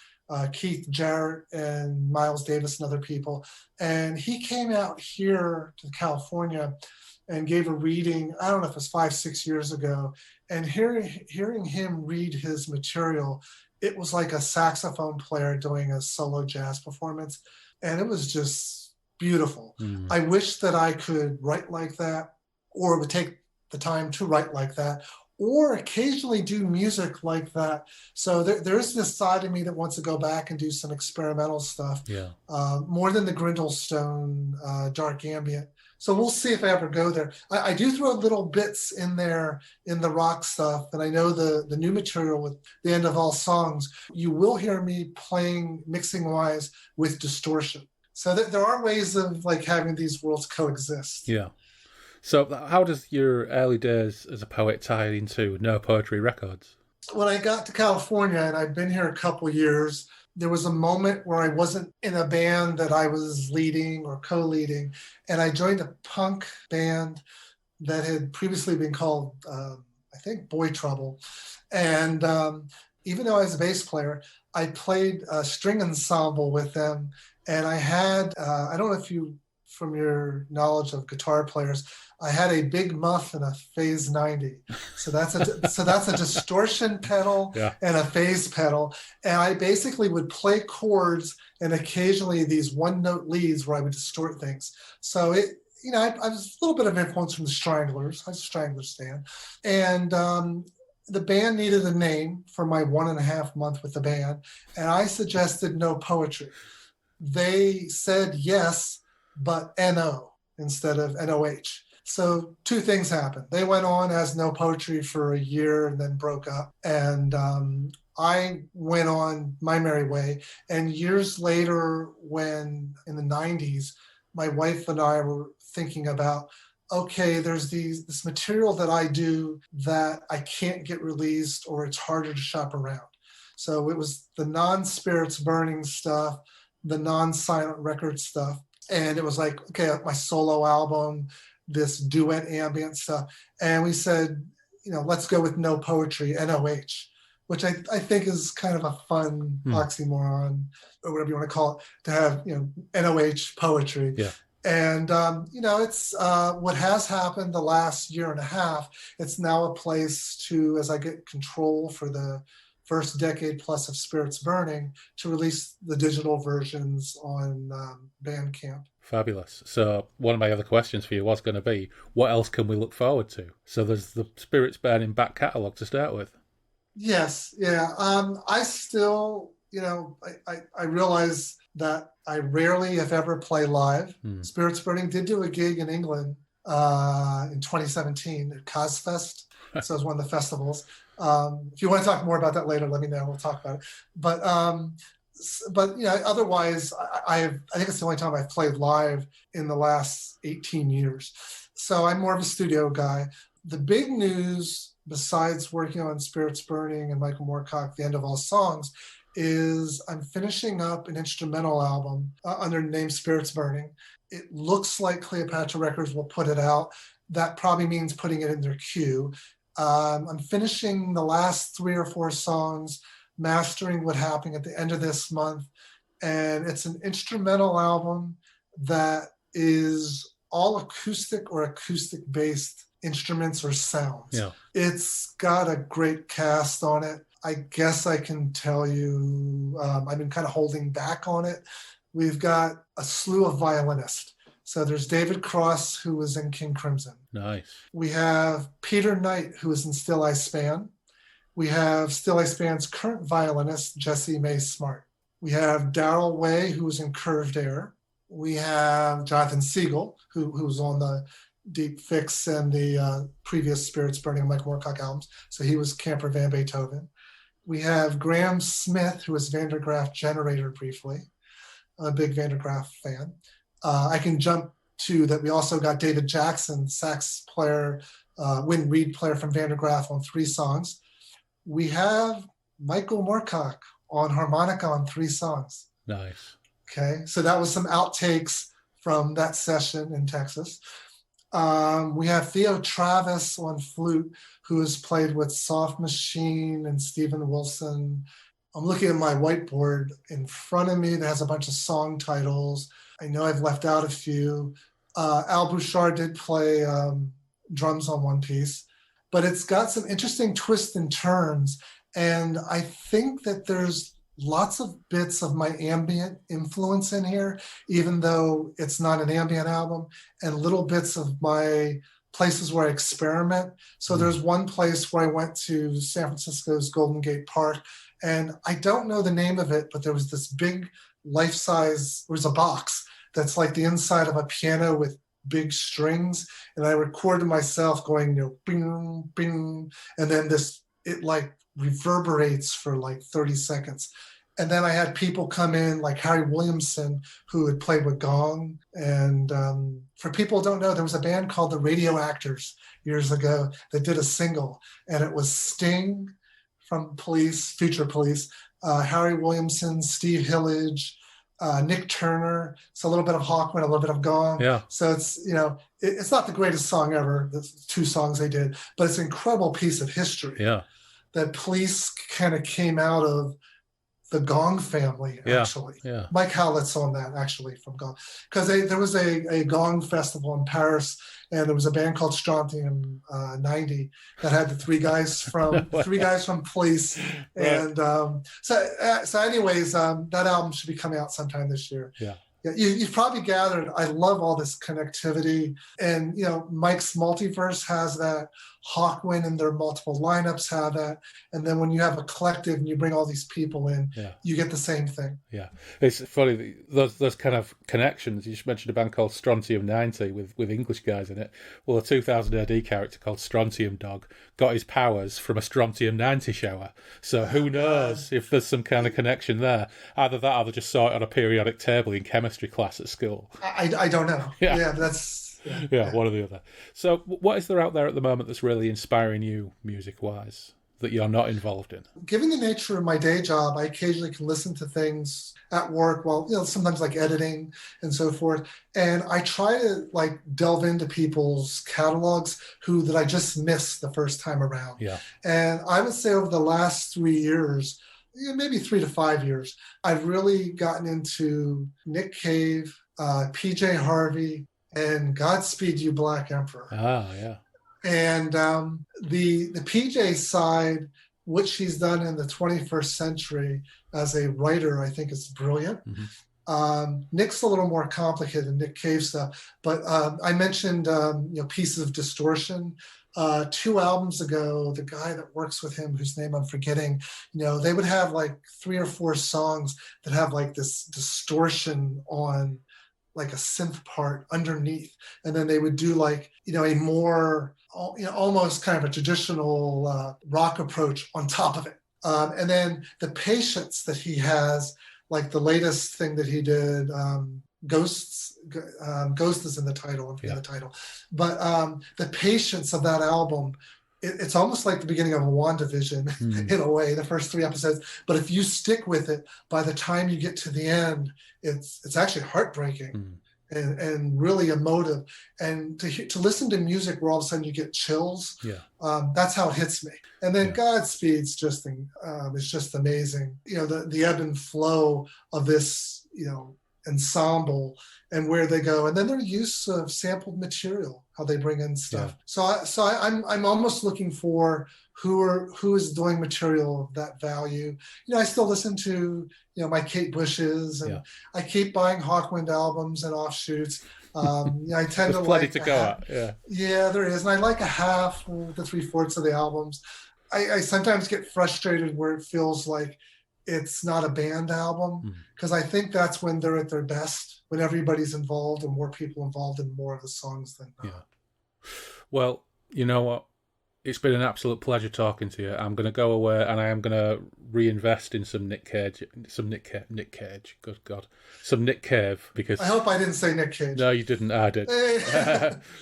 Keith Jarrett and Miles Davis and other people. And he came out here to California and gave a reading, I don't know if it was 5-6 years ago. And hearing him read his material, it was like a saxophone player doing a solo jazz performance. And it was just beautiful. Mm. I wish that I could write like that, or would take the time to write like that, or occasionally do music like that. So there's this side of me that wants to go back and do some experimental stuff, more than the Grindlestone dark ambient. So we'll see if I ever go there. I do throw little bits in there in the rock stuff, and I know the new material with The End of All Songs, you will hear me playing mixing-wise with distortion. So there are ways of having these worlds coexist. Yeah. So how does your early days as a poet tie into No Poetry Records? When I got to California, and I've been here a couple years, there was a moment where I wasn't in a band that I was leading or co-leading, and I joined a punk band that had previously been called, I think, Boy Trouble. And even though I was a bass player, I played a string ensemble with them, and I had, I don't know if you, from your knowledge of guitar players, I had a big muff and a phase 90. So that's a distortion pedal and a phase pedal. And I basically would play chords and occasionally these one-note leads where I would distort things. So I was a little bit of influence from the Stranglers. I was a Stranglers fan. And the band needed a name for my 1.5 month with the band. And I suggested No Poetry. They said yes, but N-O instead of N-O-H. So 2 things happened. They went on as No Poetry for a year and then broke up. And I went on my merry way. And years later, when in the 90s, my wife and I were thinking about, okay, there's this material that I do that I can't get released or it's harder to shop around. So it was the non-spirits burning stuff, the non-silent record stuff. And it was like, okay, my solo album, this duet ambient stuff. And we said, let's go with no poetry, NOH, which I think is kind of a fun oxymoron, or whatever you want to call it, to have, NOH poetry. Yeah. And, it's what has happened the last year and a half. It's now a place to, as I get control for the first decade plus of Spirits Burning, to release the digital versions on Bandcamp. Fabulous. So one of my other questions for you was going to be, what else can we look forward to? So there's the Spirits Burning back catalogue to start with. Yes, yeah. I still, I realize that I rarely, if ever, play live. Spirits Burning did do a gig in England in 2017 at Cosfest. So it was one of the festivals. If you want to talk more about that later, let me know. We'll talk about it. But otherwise, I think it's the only time I've played live in the last 18 years. So I'm more of a studio guy. The big news, besides working on Spirits Burning and Michael Moorcock, The End of All Songs, is I'm finishing up an instrumental album under the name Spirits Burning. It looks like Cleopatra Records will put it out. That probably means putting it in their queue. I'm finishing the last 3 or 4 songs, mastering what happened at the end of this month. And it's an instrumental album that is all acoustic or acoustic-based instruments or sounds. Yeah. It's got a great cast on it. I guess I can tell you, I've been kind of holding back on it. We've got a slew of violinists. So there's David Cross, who was in King Crimson. Nice. We have Peter Knight, who is in Still I Span. We have Still I Span's current violinist, Jessie Mae Smart. We have Daryl Way, who was in Curved Air. We have Jonathan Siegel, who's on the Deep Fix and the previous Spirits Burning Michael Moorcock albums. So he was Camper Van Beethoven. We have Graham Smith, who was Vandergraaf Generator briefly. I'm a big Vandergraaf fan. I can jump to that. We also got David Jackson, sax player, wind reed player from Vandergraaf on 3 songs. We have Michael Moorcock on harmonica on 3 songs. Nice. Okay, so that was some outtakes from that session in Texas. We have Theo Travis on flute, who has played with Soft Machine and Stephen Wilson. I'm looking at my whiteboard in front of me that has a bunch of song titles. I know I've left out a few. Al Bouchard did play drums on one piece, but it's got some interesting twists and turns. And I think that there's lots of bits of my ambient influence in here, even though it's not an ambient album, and little bits of my places where I experiment. So there's one place where I went to San Francisco's Golden Gate Park, and I don't know the name of it, but there was this big life-size, there was a box that's like the inside of a piano with big strings, and I recorded myself going, bing, bing, and then it like reverberates for like 30 seconds. And then I had people come in like Harry Williamson, who had played with gong. And for people who don't know, there was a band called the Radio Actors years ago that did a single, and it was Sting from Police, Future Police, Harry Williamson, Steve Hillage, Nick Turner. So a little bit of Hawkman, a little bit of gong. Yeah. So it's, it's not the greatest song ever, the 2 songs they did, but it's an incredible piece of history. Yeah. That Police kind of came out of the Gong family, actually. Yeah. Mike Howlett's on that, actually, from Gong. Because there was a Gong festival in Paris, and there was a band called Strontium 90 that had the 3 guys from Police. Right. And so anyways, that album should be coming out sometime this year. Yeah. Yeah, you've probably gathered, I love all this connectivity. And, Mike's Multiverse has that. Hawkman and their multiple lineups have that. And then when you have a collective and you bring all these people in, you get the same thing. Yeah. It's funny, those kind of connections. You just mentioned a band called Strontium 90 with English guys in it. Well, a 2000 AD character called Strontium Dog got his powers from a Strontium 90 shower. So who knows if there's some kind of connection there. Either that or they just saw it on a periodic table in chemistry class at school. I don't know. Yeah, that's... Yeah, one or the other. So what is there out there at the moment that's really inspiring you music-wise that you're not involved in? Given the nature of my day job, I occasionally can listen to things at work while, sometimes like editing and so forth. And I try to like delve into people's catalogs that I just missed the first time around. Yeah. And I would say over the last 3 years, maybe 3 to 5 years, I've really gotten into Nick Cave, PJ Harvey, and Godspeed You Black Emperor. Ah, yeah. And the PJ side, what she's done in the 21st century as a writer, I think is brilliant. Mm-hmm. Nick's a little more complicated than Nick Cave stuff, but I mentioned Pieces of Distortion. 2 albums ago, the guy that works with him, whose name I'm forgetting, they would have like 3 or 4 songs that have like this distortion on like a synth part underneath, and then they would do like a more almost kind of a traditional rock approach on top of it, and then the patience that he has, like the latest thing that he did, Ghost is in the title, I'm forgetting the title, but the patience of that album, it's almost like the beginning of a WandaVision in a way, the first 3 episodes. But if you stick with it, by the time you get to the end, it's actually heartbreaking and really emotive. And to listen to music where all of a sudden you get chills, that's how it hits me. And then Godspeed's just amazing. The ebb and flow of this, ensemble and where they go, and then their use of sampled material, how they bring in stuff. So I'm almost looking for who is doing material of that value. I still listen to my Kate Bushes, and I keep buying Hawkwind albums and offshoots. I tend to plenty like to go at. Yeah, there is, and I like a half to 3/4 of the albums. I sometimes get frustrated where it feels like it's not a band album, because I think that's when they're at their best, when everybody's involved and more people involved in more of the songs than not. Yeah. Well, you know what? It's been an absolute pleasure talking to you. I'm going to go away and I am going to reinvest in some Nick Cage, good God, some Nick Cave, because I hope I didn't say Nick Cage. No, you didn't. I did.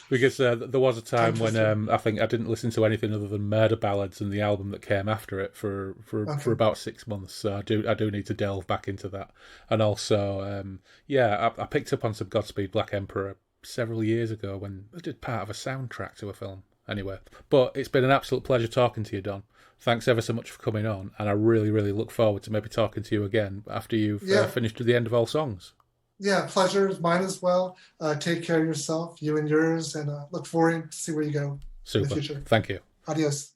Because there was a time when I think I didn't listen to anything other than Murder Ballads and the album that came after it for about 6 months. So I do need to delve back into that. And also, I picked up on some Godspeed Black Emperor several years ago when I did part of a soundtrack to a film. Anyway, but it's been an absolute pleasure talking to you, Don. Thanks ever so much for coming on, and I really, really look forward to maybe talking to you again after you've finished with the end of all songs. Yeah, pleasure is mine as well. Take care of yourself, you and yours, and look forward to see where you go in the future. Thank you. Adios.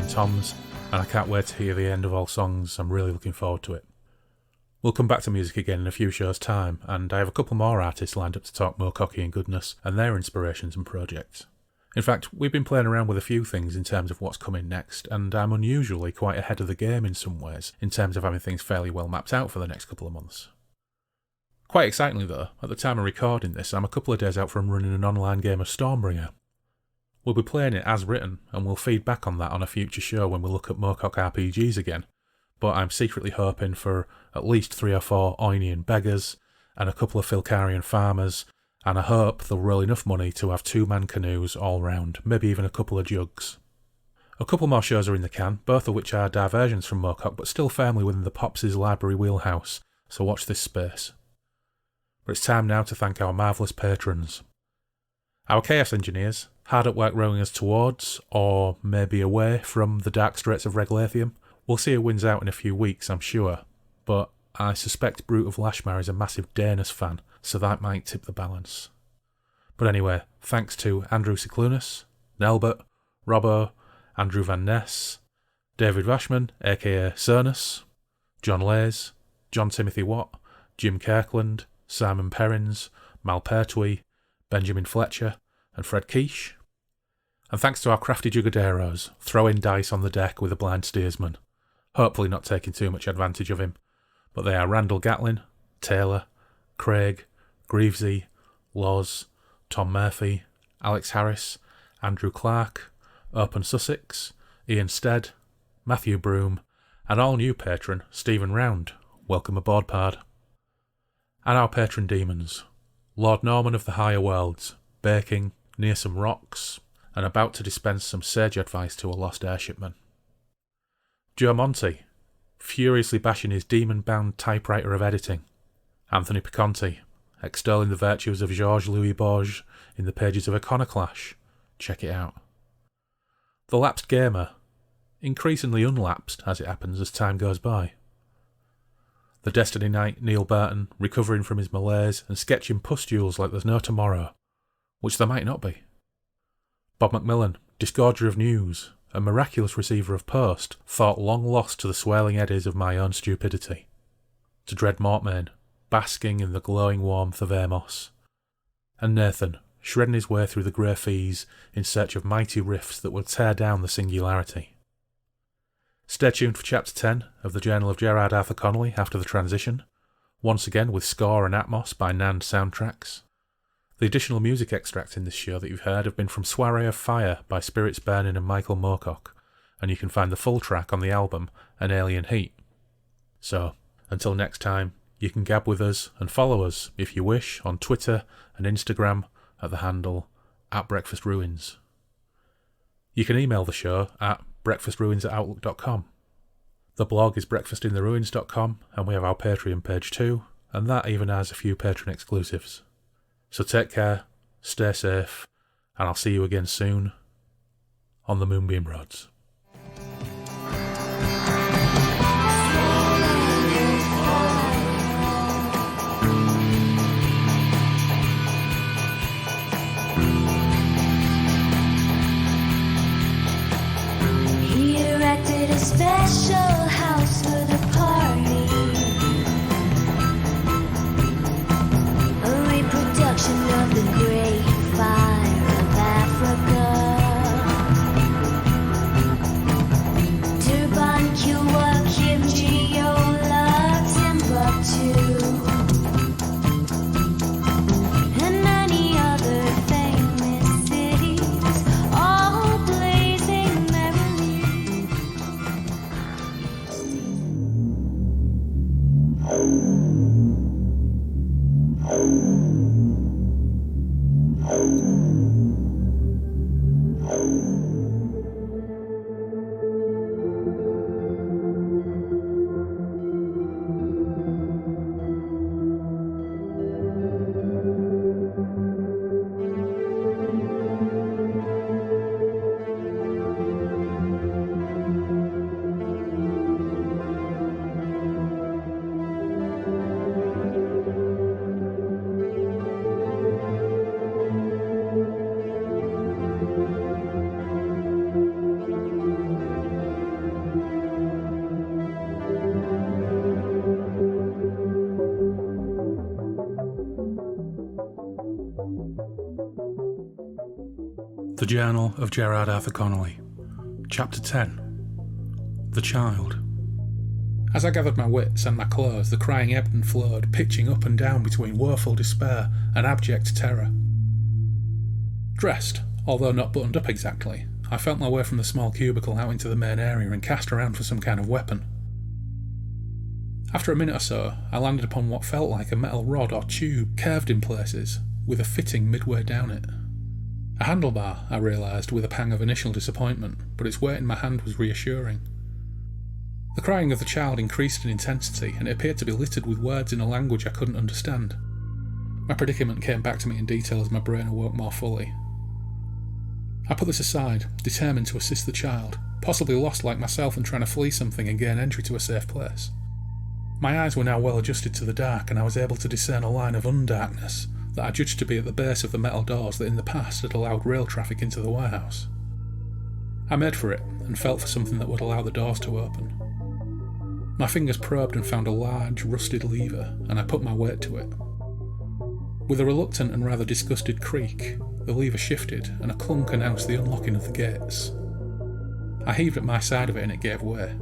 Toms, and I can't wait to hear the end of all songs. I'm really looking forward to it. We'll come back to music again in a few shows' time, and I have a couple more artists lined up to talk Moorcockian goodness and their inspirations and projects. In fact, we've been playing around with a few things in terms of what's coming next, and I'm unusually quite ahead of the game in some ways, in terms of having things fairly well mapped out for the next couple of months. Quite excitingly though, at the time of recording this, I'm a couple of days out from running an online game of Stormbringer. We'll be playing it as written, and we'll feed back on that on a future show when we look at Moorcock RPGs again, but I'm secretly hoping for at least 3 or 4 Oinian beggars, and a couple of Filcarian farmers, and I hope they'll roll enough money to have 2-man canoes all round, maybe even a couple of jugs. A couple more shows are in the can, both of which are diversions from Moorcock, but still firmly within the Pops' library wheelhouse, so watch this space. But it's time now to thank our marvellous patrons. Our Chaos Engineers, hard at work rowing us towards, or maybe away from, the dark straits of Reglathium. We'll see who wins out in a few weeks, I'm sure, but I suspect Brute of Lashmar is a massive Danis fan, so that might tip the balance. But But anyway, thanks to Andrew Ciclunus, Nelbert, Robbo, Andrew Van Ness, David Vashman, aka Cernus, John Lays, John Timothy Watt, Jim Kirkland, Simon Perrins, Mal Pertwee, Benjamin Fletcher, and Fred Quiche. And thanks to our crafty jugaderos, throwing dice on the deck with a blind steersman, hopefully not taking too much advantage of him, but they are Randall Gatlin, Taylor, Craig, Greavesy, Loz, Tom Murphy, Alex Harris, Andrew Clark, Open Sussex, Ian Stead, Matthew Broom, and all new patron Stephen Round. Welcome aboard, pard. And our patron demons, Lord Norman of the Higher Worlds, baking near some rocks and about to dispense some sage advice to a lost airshipman. Joe Monty, furiously bashing his demon-bound typewriter of editing. Anthony Piconti, extolling the virtues of Georges Louis Borges in the pages of Iconoclash. Check it out. The Lapsed Gamer, increasingly unlapsed as it happens as time goes by. The Destiny Knight Neil Burton, recovering from his malaise and sketching pustules like there's no tomorrow, which there might not be. Bob Macmillan, disgorger of news, a miraculous receiver of post, thought long lost to the swirling eddies of my own stupidity. To Dread Mortmain, basking in the glowing warmth of Amos. And Nathan, shredding his way through the grey fees in search of mighty rifts that will tear down the singularity. Stay tuned for Chapter 10 of the Journal of Gerard Arthur Connolly after the transition, once again with score and atmos by Nand Soundtracks. The additional music extracts in this show that you've heard have been from Soiree of Fire by Spirits Burning and Michael Moorcock, and you can find the full track on the album An Alien Heat. So, until next time, you can gab with us and follow us, if you wish, on Twitter and Instagram at the handle @BreakfastRuins. You can email the show at breakfastruins@outlook.com. The blog is breakfastintheruins.com, and we have our Patreon page too, and that even has a few patron exclusives. So take care, stay safe, and I'll see you again soon on the Moonbeam Roads. A special house for the party, a reproduction of the great fire of Africa. Durban, Cuba, Kimchi, Yola, Timbuktu, and many other famous cities, all blazing merrily. The Journal of Gerard Arthur Connolly, Chapter 10. The Child. As I gathered my wits and my clothes, the crying ebbed and flowed, pitching up and down between woeful despair and abject terror. Dressed, although not buttoned up exactly, I felt my way from the small cubicle out into the main area and cast around for some kind of weapon. After a minute or so, I landed upon what felt like a metal rod or tube, curved in places, with a fitting midway down it. A handlebar, I realised with a pang of initial disappointment, but its weight in my hand was reassuring. The crying of the child increased in intensity, and it appeared to be littered with words in a language I couldn't understand. My predicament came back to me in detail as my brain awoke more fully. I put this aside, determined to assist the child, possibly lost like myself and trying to flee something and gain entry to a safe place. My eyes were now well adjusted to the dark, and I was able to discern a line of undarkness, that I judged to be at the base of the metal doors that in the past had allowed rail traffic into the warehouse. I made for it and felt for something that would allow the doors to open. My fingers probed and found a large, rusted lever, and I put my weight to it. With a reluctant and rather disgusted creak, the lever shifted and a clunk announced the unlocking of the gates. I heaved at my side of it and it gave way.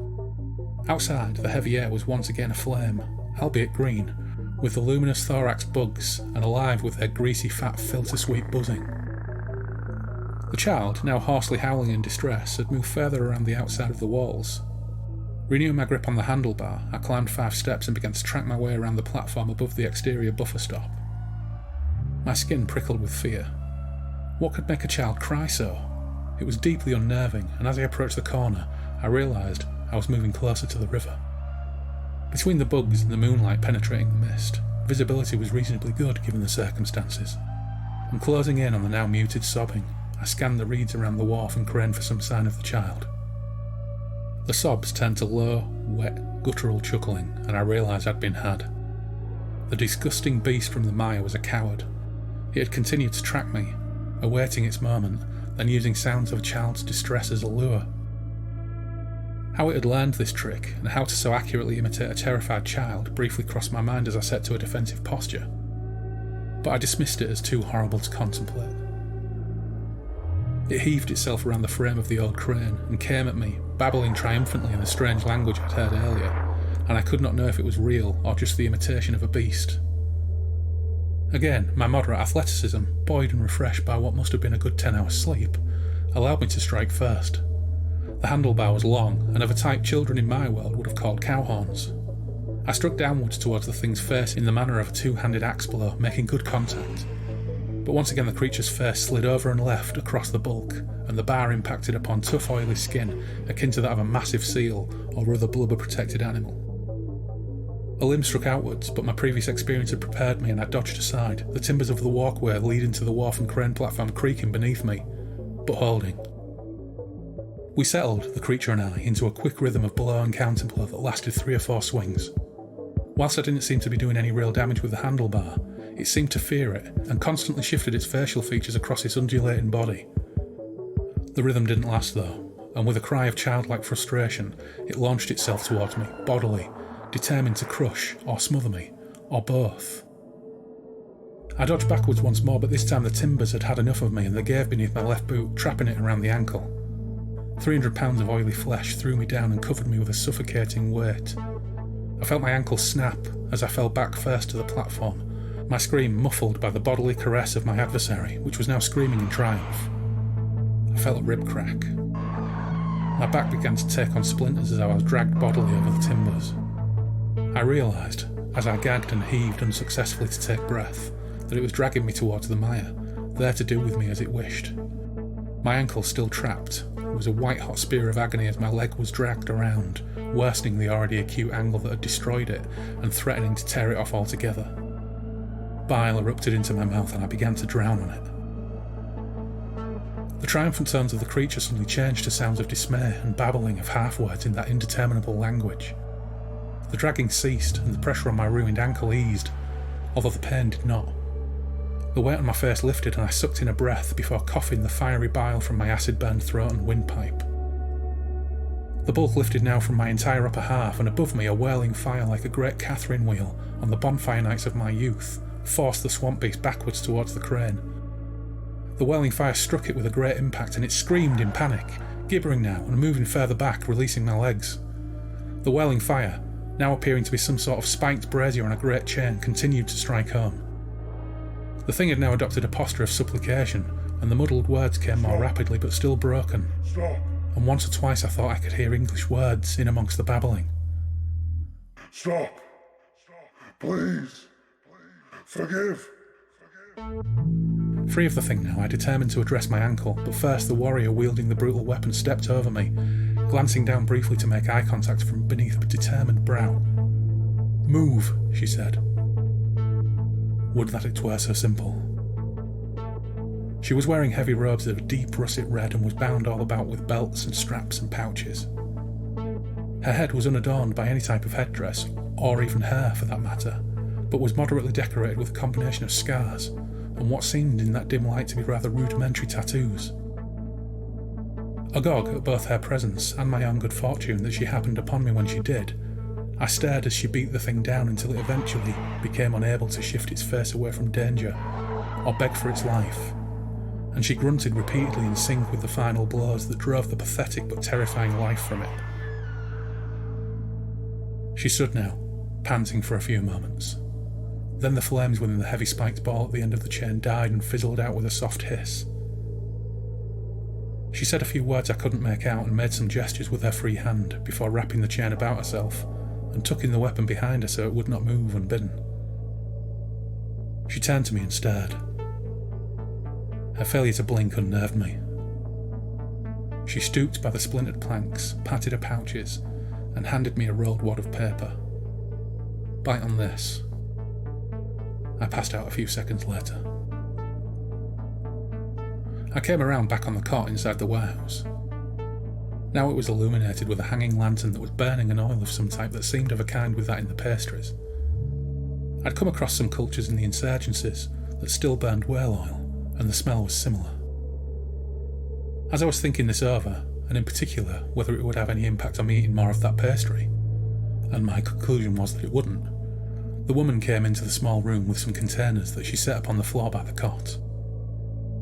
Outside, the heavy air was once again aflame, albeit green, with the luminous thorax bugs and alive with their greasy fat filter-sweet buzzing. The child, now hoarsely howling in distress, had moved further around the outside of the walls. Renewing my grip on the handlebar, I climbed 5 steps and began to track my way around the platform above the exterior buffer stop. My skin prickled with fear. What could make a child cry so? It was deeply unnerving, and as I approached the corner, I realised I was moving closer to the river. Between the bugs and the moonlight penetrating the mist, visibility was reasonably good given the circumstances. And closing in on the now muted sobbing, I scanned the reeds around the wharf and craned for some sign of the child. The sobs turned to low, wet, guttural chuckling, and I realised I'd been had. The disgusting beast from the mire was a coward. It had continued to track me, awaiting its moment, then using sounds of a child's distress as a lure. How it had learned this trick, and how to so accurately imitate a terrified child, briefly crossed my mind as I set to a defensive posture. But I dismissed it as too horrible to contemplate. It heaved itself around the frame of the old crane and came at me, babbling triumphantly in the strange language I'd heard earlier, and I could not know if it was real or just the imitation of a beast. Again, my moderate athleticism, buoyed and refreshed by what must have been a good 10 hours sleep, allowed me to strike first. The handlebar was long, and of a type children in my world would have called cow horns. I struck downwards towards the thing's face in the manner of a two-handed axe blow, making good contact. But once again the creature's face slid over and left across the bulk, and the bar impacted upon tough oily skin akin to that of a massive seal or other blubber-protected animal. A limb struck outwards, but my previous experience had prepared me and I dodged aside, the timbers of the walkway leading to the wharf and crane platform creaking beneath me, but holding. We settled, the creature and I, into a quick rhythm of blow and counterblow that lasted 3 or 4 swings. Whilst I didn't seem to be doing any real damage with the handlebar, it seemed to fear it, and constantly shifted its facial features across its undulating body. The rhythm didn't last though, and with a cry of childlike frustration, it launched itself towards me, bodily, determined to crush, or smother me, or both. I dodged backwards once more, but this time the timbers had had enough of me and they gave beneath my left boot, trapping it around the ankle. 300 pounds of oily flesh threw me down and covered me with a suffocating weight. I felt my ankle snap as I fell back first to the platform, my scream muffled by the bodily caress of my adversary, which was now screaming in triumph. I felt a rib crack. My back began to take on splinters as I was dragged bodily over the timbers. I realised, as I gagged and heaved unsuccessfully to take breath, that it was dragging me towards the mire, there to do with me as it wished. My ankle still trapped, it was a white-hot spear of agony as my leg was dragged around, worsening the already acute angle that had destroyed it and threatening to tear it off altogether. Bile erupted into my mouth and I began to drown on it. The triumphant tones of the creature suddenly changed to sounds of dismay and babbling of half-words in that indeterminable language. The dragging ceased and the pressure on my ruined ankle eased, although the pain did not. The weight on my face lifted and I sucked in a breath before coughing the fiery bile from my acid-burned throat and windpipe. The bulk lifted now from my entire upper half, and above me a whirling fire like a great Catherine wheel on the bonfire nights of my youth forced the swamp beast backwards towards the crane. The whirling fire struck it with a great impact and it screamed in panic, gibbering now and moving further back, releasing my legs. The whirling fire, now appearing to be some sort of spiked brazier on a great chain, continued to strike home. The thing had now adopted a posture of supplication, and the muddled words came more rapidly but still broken. Stop. And once or twice I thought I could hear English words in amongst the babbling. Stop. Please. Forgive. Free of the thing now, I determined to address my ankle, but first the warrior wielding the brutal weapon stepped over me, glancing down briefly to make eye contact from beneath a determined brow. "Move," she said. Would that it were so simple. She was wearing heavy robes of a deep russet red and was bound all about with belts and straps and pouches. Her head was unadorned by any type of headdress, or even hair for that matter, but was moderately decorated with a combination of scars and what seemed in that dim light to be rather rudimentary tattoos. Agog at both her presence and my own good fortune that she happened upon me when she did, I stared as she beat the thing down until it eventually became unable to shift its face away from danger or beg for its life, and she grunted repeatedly in sync with the final blows that drove the pathetic but terrifying life from it. She stood now, panting for a few moments. Then the flames within the heavy spiked ball at the end of the chain died and fizzled out with a soft hiss. She said a few words I couldn't make out and made some gestures with her free hand before wrapping the chain about herself and tucking the weapon behind her so it would not move unbidden. She turned to me and stared. Her failure to blink unnerved me. She stooped by the splintered planks, patted her pouches, and handed me a rolled wad of paper. Bite on this. I passed out a few seconds later. I came around back on the cot inside the warehouse. Now it was illuminated with a hanging lantern that was burning an oil of some type that seemed of a kind with that in the pastries. I'd come across some cultures in the insurgencies that still burned whale oil, and the smell was similar. As I was thinking this over, and in particular whether it would have any impact on me eating more of that pastry, and my conclusion was that it wouldn't, the woman came into the small room with some containers that she set upon the floor by the cot.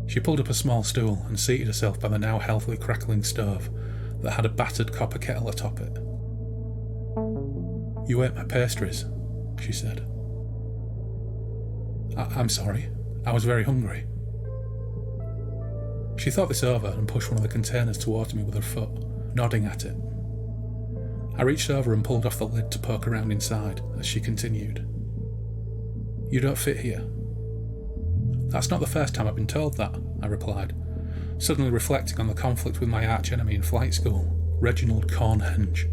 She pulled up a small stool and seated herself by the now healthily crackling stove that had a battered copper kettle atop it. "You ate my pastries," she said. I'm sorry, I was very hungry." She thought this over and pushed one of the containers towards me with her foot, nodding at it. I reached over and pulled off the lid to poke around inside as she continued. "You don't fit here." "That's not the first time I've been told that," I replied, suddenly reflecting on the conflict with my arch-enemy in flight school, Reginald Cornhenge,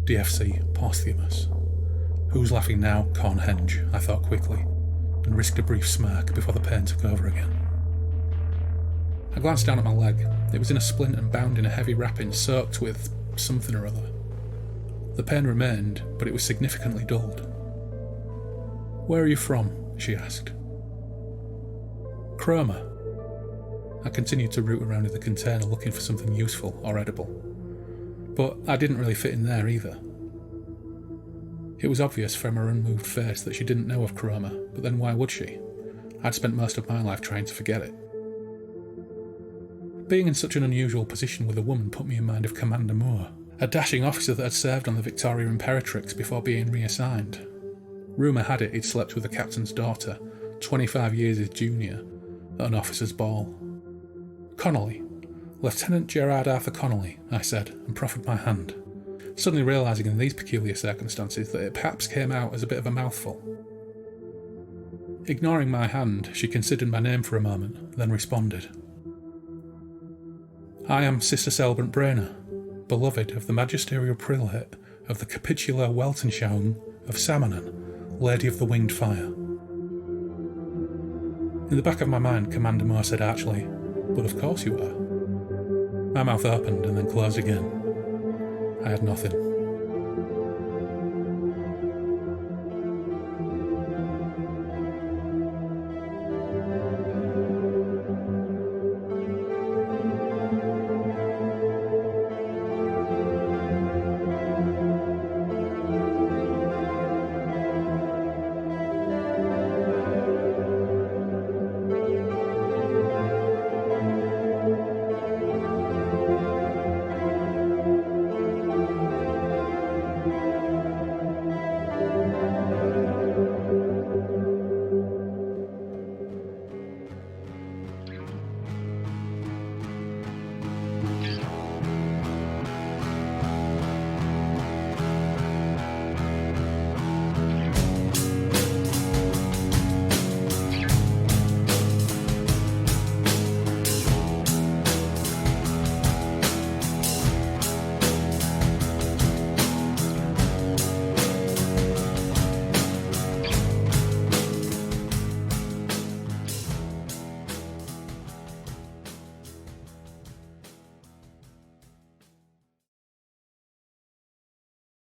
DFC Posthumous. Who's laughing now, Cornhenge? I thought quickly, and risked a brief smirk before the pain took over again. I glanced down at my leg. It was in a splint and bound in a heavy wrapping soaked with something or other. The pain remained, but it was significantly dulled. "Where are you from?" she asked. "Cromer." I continued to root around in the container looking for something useful or edible, but I didn't really fit in there either. It was obvious from her unmoved face that she didn't know of Cromer, but then why would she? I'd spent most of my life trying to forget it. Being in such an unusual position with a woman put me in mind of Commander Moore, a dashing officer that had served on the Victoria Imperatrix before being reassigned. Rumour had it he'd slept with the captain's daughter, 25 years his junior, at an officer's ball. "Connolly. Lieutenant Gerard Arthur Connolly," I said, and proffered my hand, suddenly realising in these peculiar circumstances that it perhaps came out as a bit of a mouthful. Ignoring my hand, she considered my name for a moment, then responded. "I am Sister Celebrant Brainer, beloved of the magisterial prelate of the Capitular Weltanschauung of Samanon, Lady of the Winged Fire." In the back of my mind, Commander Moore said archly, "But of course you are." My mouth opened and then closed again. I had nothing.